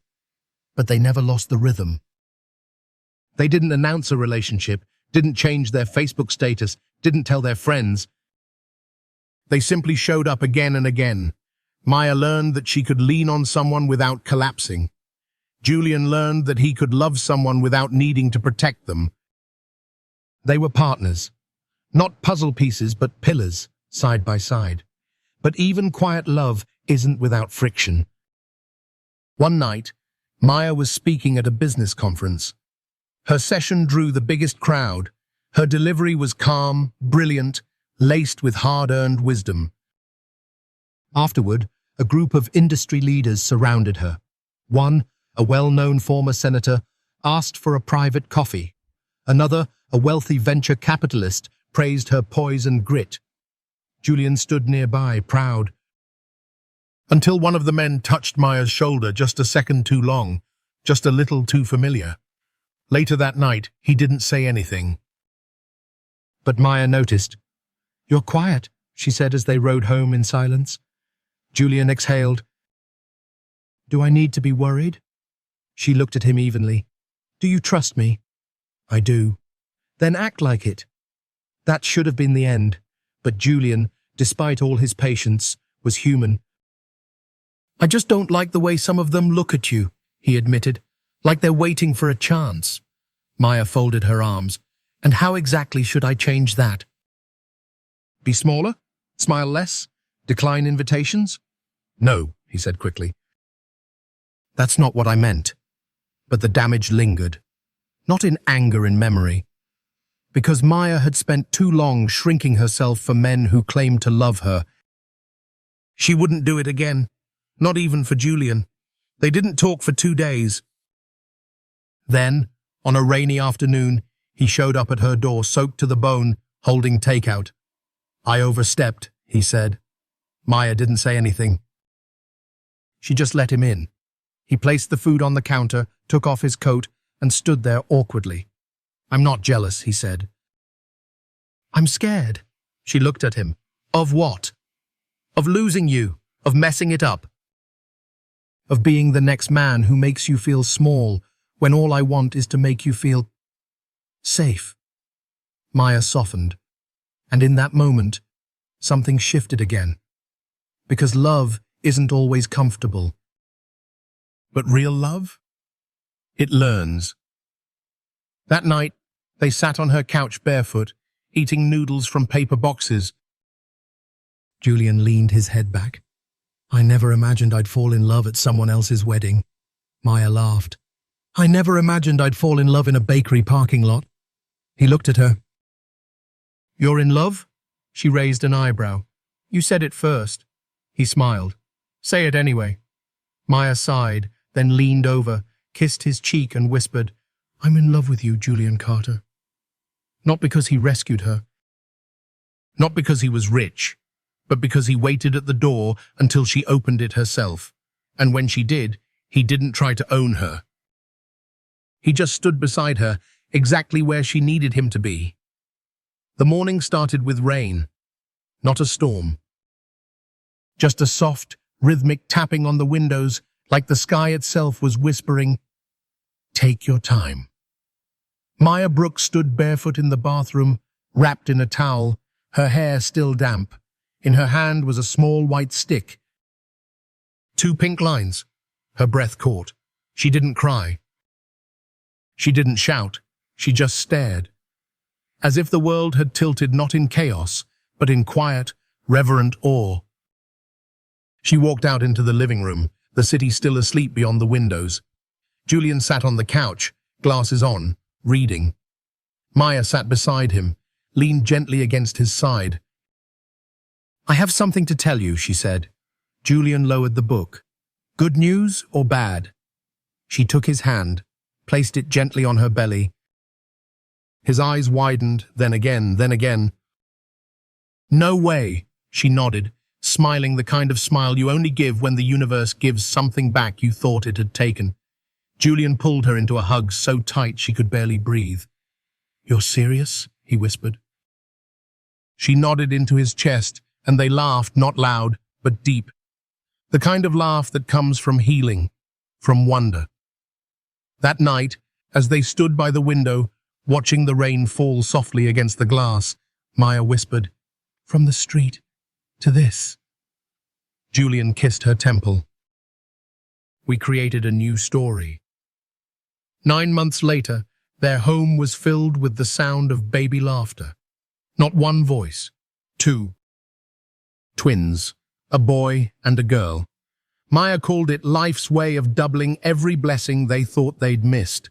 But they never lost the rhythm. They didn't announce a relationship, didn't change their Facebook status, didn't tell their friends. They simply showed up again and again. Maya learned that she could lean on someone without collapsing. Julian learned that he could love someone without needing to protect them. They were partners. Not puzzle pieces, but pillars, side by side. But even quiet love isn't without friction. One night, Maya was speaking at a business conference. Her session drew the biggest crowd. Her delivery was calm, brilliant, laced with hard-earned wisdom. Afterward, a group of industry leaders surrounded her. One, a well-known former senator, asked for a private coffee. Another, a wealthy venture capitalist, praised her poise and grit. Julian stood nearby, proud, until one of the men touched Maya's shoulder just a second too long, just a little too familiar. Later that night, he didn't say anything. But Maya noticed. "You're quiet," she said as they rode home in silence. Julian exhaled. "Do I need to be worried?" She looked at him evenly. "Do you trust me?" "I do." "Then act like it." That should have been the end, but Julian, despite all his patience, was human. "I just don't like the way some of them look at you," he admitted, "like they're waiting for a chance." Maya folded her arms. "And how exactly should I change that?" "Be smaller? Smile less? Decline invitations?" "No," he said quickly. "That's not what I meant." But the damage lingered. Not in anger and memory. Because Maya had spent too long shrinking herself for men who claimed to love her. She wouldn't do it again. Not even for Julian. They didn't talk for 2 days. Then, on a rainy afternoon, he showed up at her door, soaked to the bone, holding takeout. "I overstepped," he said. Maya didn't say anything. She just let him in. He placed the food on the counter, took off his coat, and stood there awkwardly. "I'm not jealous," he said. "I'm scared." She looked at him. "Of what?" "Of losing you, of messing it up. Of being the next man who makes you feel small, when all I want is to make you feel safe." Maya softened, and in that moment, something shifted again. Because love isn't always comfortable. But real love? It learns. That night, they sat on her couch barefoot, eating noodles from paper boxes. Julian leaned his head back. "I never imagined I'd fall in love at someone else's wedding." Maya laughed. "I never imagined I'd fall in love in a bakery parking lot." He looked at her. "You're in love?" She raised an eyebrow. "You said it first." He smiled. "Say it anyway." Maya sighed, then leaned over, kissed his cheek and whispered, "I'm in love with you, Julian Carter." Not because he rescued her. Not because he was rich, but because he waited at the door until she opened it herself. And when she did, he didn't try to own her. He just stood beside her, exactly where she needed him to be. The morning started with rain, not a storm. Just a soft, rhythmic tapping on the windows, like the sky itself was whispering, "Take your time." Maya Brooks stood barefoot in the bathroom, wrapped in a towel, her hair still damp. In her hand was a small white stick. 2 pink lines. Her breath caught. She didn't cry. She didn't shout. She just stared. As if the world had tilted not in chaos, but in quiet, reverent awe. She walked out into the living room, the city still asleep beyond the windows. Julian sat on the couch, glasses on, reading. Maya sat beside him, leaned gently against his side. "I have something to tell you," she said. Julian lowered the book. "Good news or bad?" She took his hand, placed it gently on her belly. His eyes widened, then again, then again. "No way," she nodded, smiling the kind of smile you only give when the universe gives something back you thought it had taken. Julian pulled her into a hug so tight she could barely breathe. "You're serious?" he whispered. She nodded into his chest, and they laughed, not loud, but deep. The kind of laugh that comes from healing, from wonder. That night, as they stood by the window, watching the rain fall softly against the glass, Maya whispered, "From the street to this." Julian kissed her temple. We created a new story. 9 months later, their home was filled with the sound of baby laughter. Not one voice, 2. Twins, a boy and a girl. Maya called it life's way of doubling every blessing they thought they'd missed.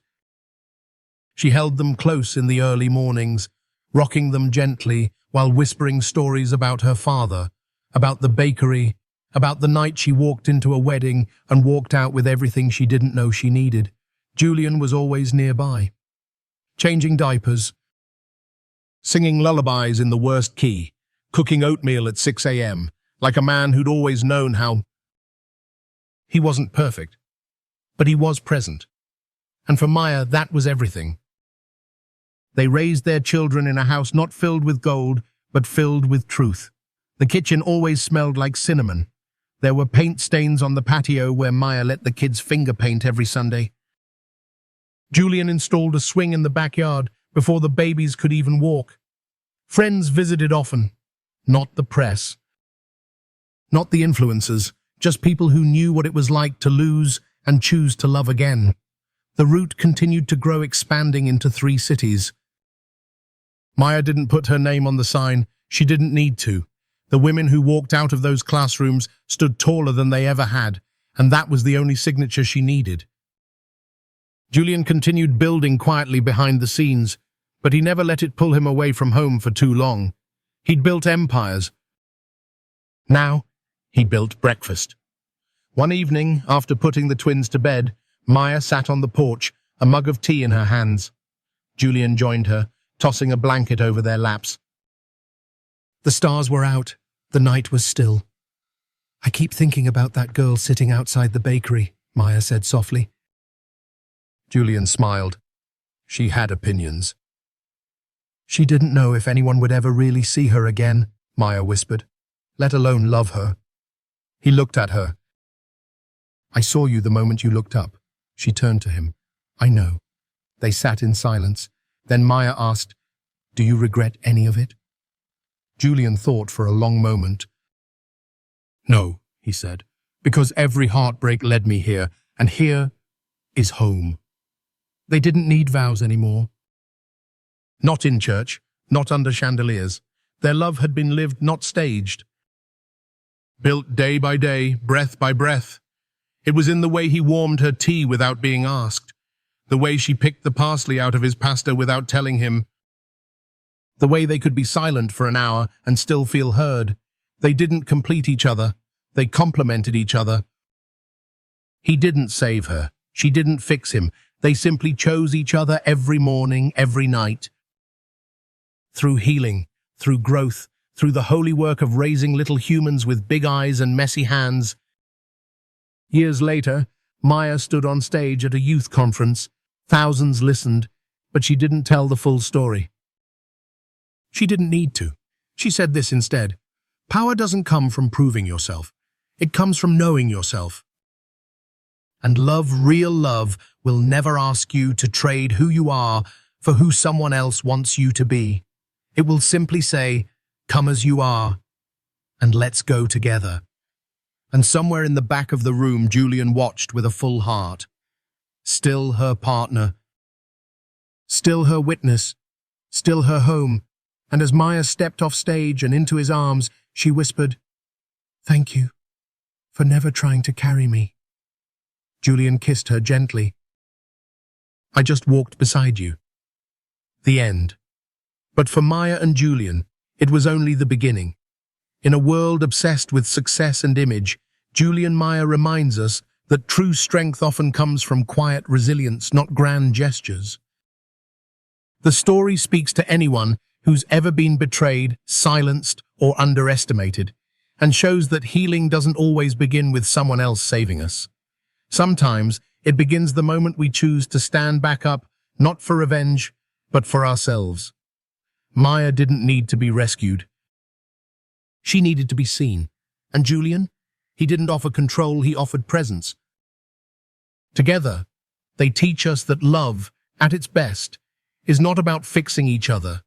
She held them close in the early mornings, rocking them gently while whispering stories about her father, about the bakery, about the night she walked into a wedding and walked out with everything she didn't know she needed. Julian was always nearby, changing diapers, singing lullabies in the worst key, cooking oatmeal at 6 a.m., like a man who'd always known how. He wasn't perfect, but he was present. And for Maya, that was everything. They raised their children in a house not filled with gold, but filled with truth. The kitchen always smelled like cinnamon. There were paint stains on the patio where Maya let the kids finger paint every Sunday. Julian installed a swing in the backyard before the babies could even walk. Friends visited often, not the press, not the influencers, just people who knew what it was like to lose and choose to love again. The route continued to grow, expanding into 3 cities. Maya didn't put her name on the sign. She didn't need to. The women who walked out of those classrooms stood taller than they ever had, and that was the only signature she needed. Julian continued building quietly behind the scenes, but he never let it pull him away from home for too long. He'd built empires. Now, he built breakfast. One evening, after putting the twins to bed, Maya sat on the porch, a mug of tea in her hands. Julian joined her, tossing a blanket over their laps. The stars were out. The night was still. "I keep thinking about that girl sitting outside the bakery," Maya said softly. Julian smiled. She had opinions. "She didn't know if anyone would ever really see her again," Maya whispered, "let alone love her." He looked at her. "I saw you the moment you looked up." She turned to him. "I know." They sat in silence. Then Maya asked, "Do you regret any of it?" Julian thought for a long moment. "No," he said, "because every heartbreak led me here, and here is home." They didn't need vows anymore. Not in church, not under chandeliers. Their love had been lived, not staged. Built day by day, breath by breath. It was in the way he warmed her tea without being asked, the way she picked the parsley out of his pasta without telling him, the way they could be silent for an hour and still feel heard. They didn't complete each other. They complemented each other. He didn't save her. She didn't fix him. They simply chose each other every morning, every night. Through healing, through growth, through the holy work of raising little humans with big eyes and messy hands. Years later, Maya stood on stage at a youth conference. Thousands listened, but she didn't tell the full story. She didn't need to. She said this instead: "Power doesn't come from proving yourself. It comes from knowing yourself. And love, real love, will never ask you to trade who you are for who someone else wants you to be. It will simply say, 'Come as you are, and let's go together.'" And somewhere in the back of the room, Julian watched with a full heart. Still her partner. Still her witness. Still her home. And as Maya stepped off stage and into his arms, she whispered, "Thank you for never trying to carry me." Julian kissed her gently. "I just walked beside you." The end. But for Maya and Julian, it was only the beginning. In a world obsessed with success and image, Julian Maya reminds us that true strength often comes from quiet resilience, not grand gestures. The story speaks to anyone who's ever been betrayed, silenced, or underestimated, and shows that healing doesn't always begin with someone else saving us. Sometimes it begins the moment we choose to stand back up, not for revenge, but for ourselves. Maya didn't need to be rescued. She needed to be seen. And Julian? He didn't offer control, he offered presence. Together, they teach us that love, at its best, is not about fixing each other,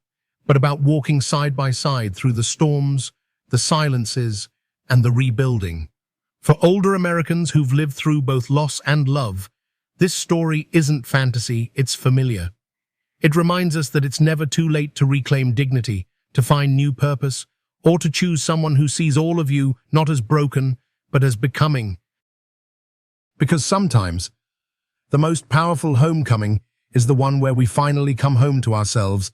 but about walking side by side through the storms, the silences, and the rebuilding. For older Americans who've lived through both loss and love, this story isn't fantasy, it's familiar. It reminds us that it's never too late to reclaim dignity, to find new purpose, or to choose someone who sees all of you not as broken, but as becoming. Because sometimes, the most powerful homecoming is the one where we finally come home to ourselves,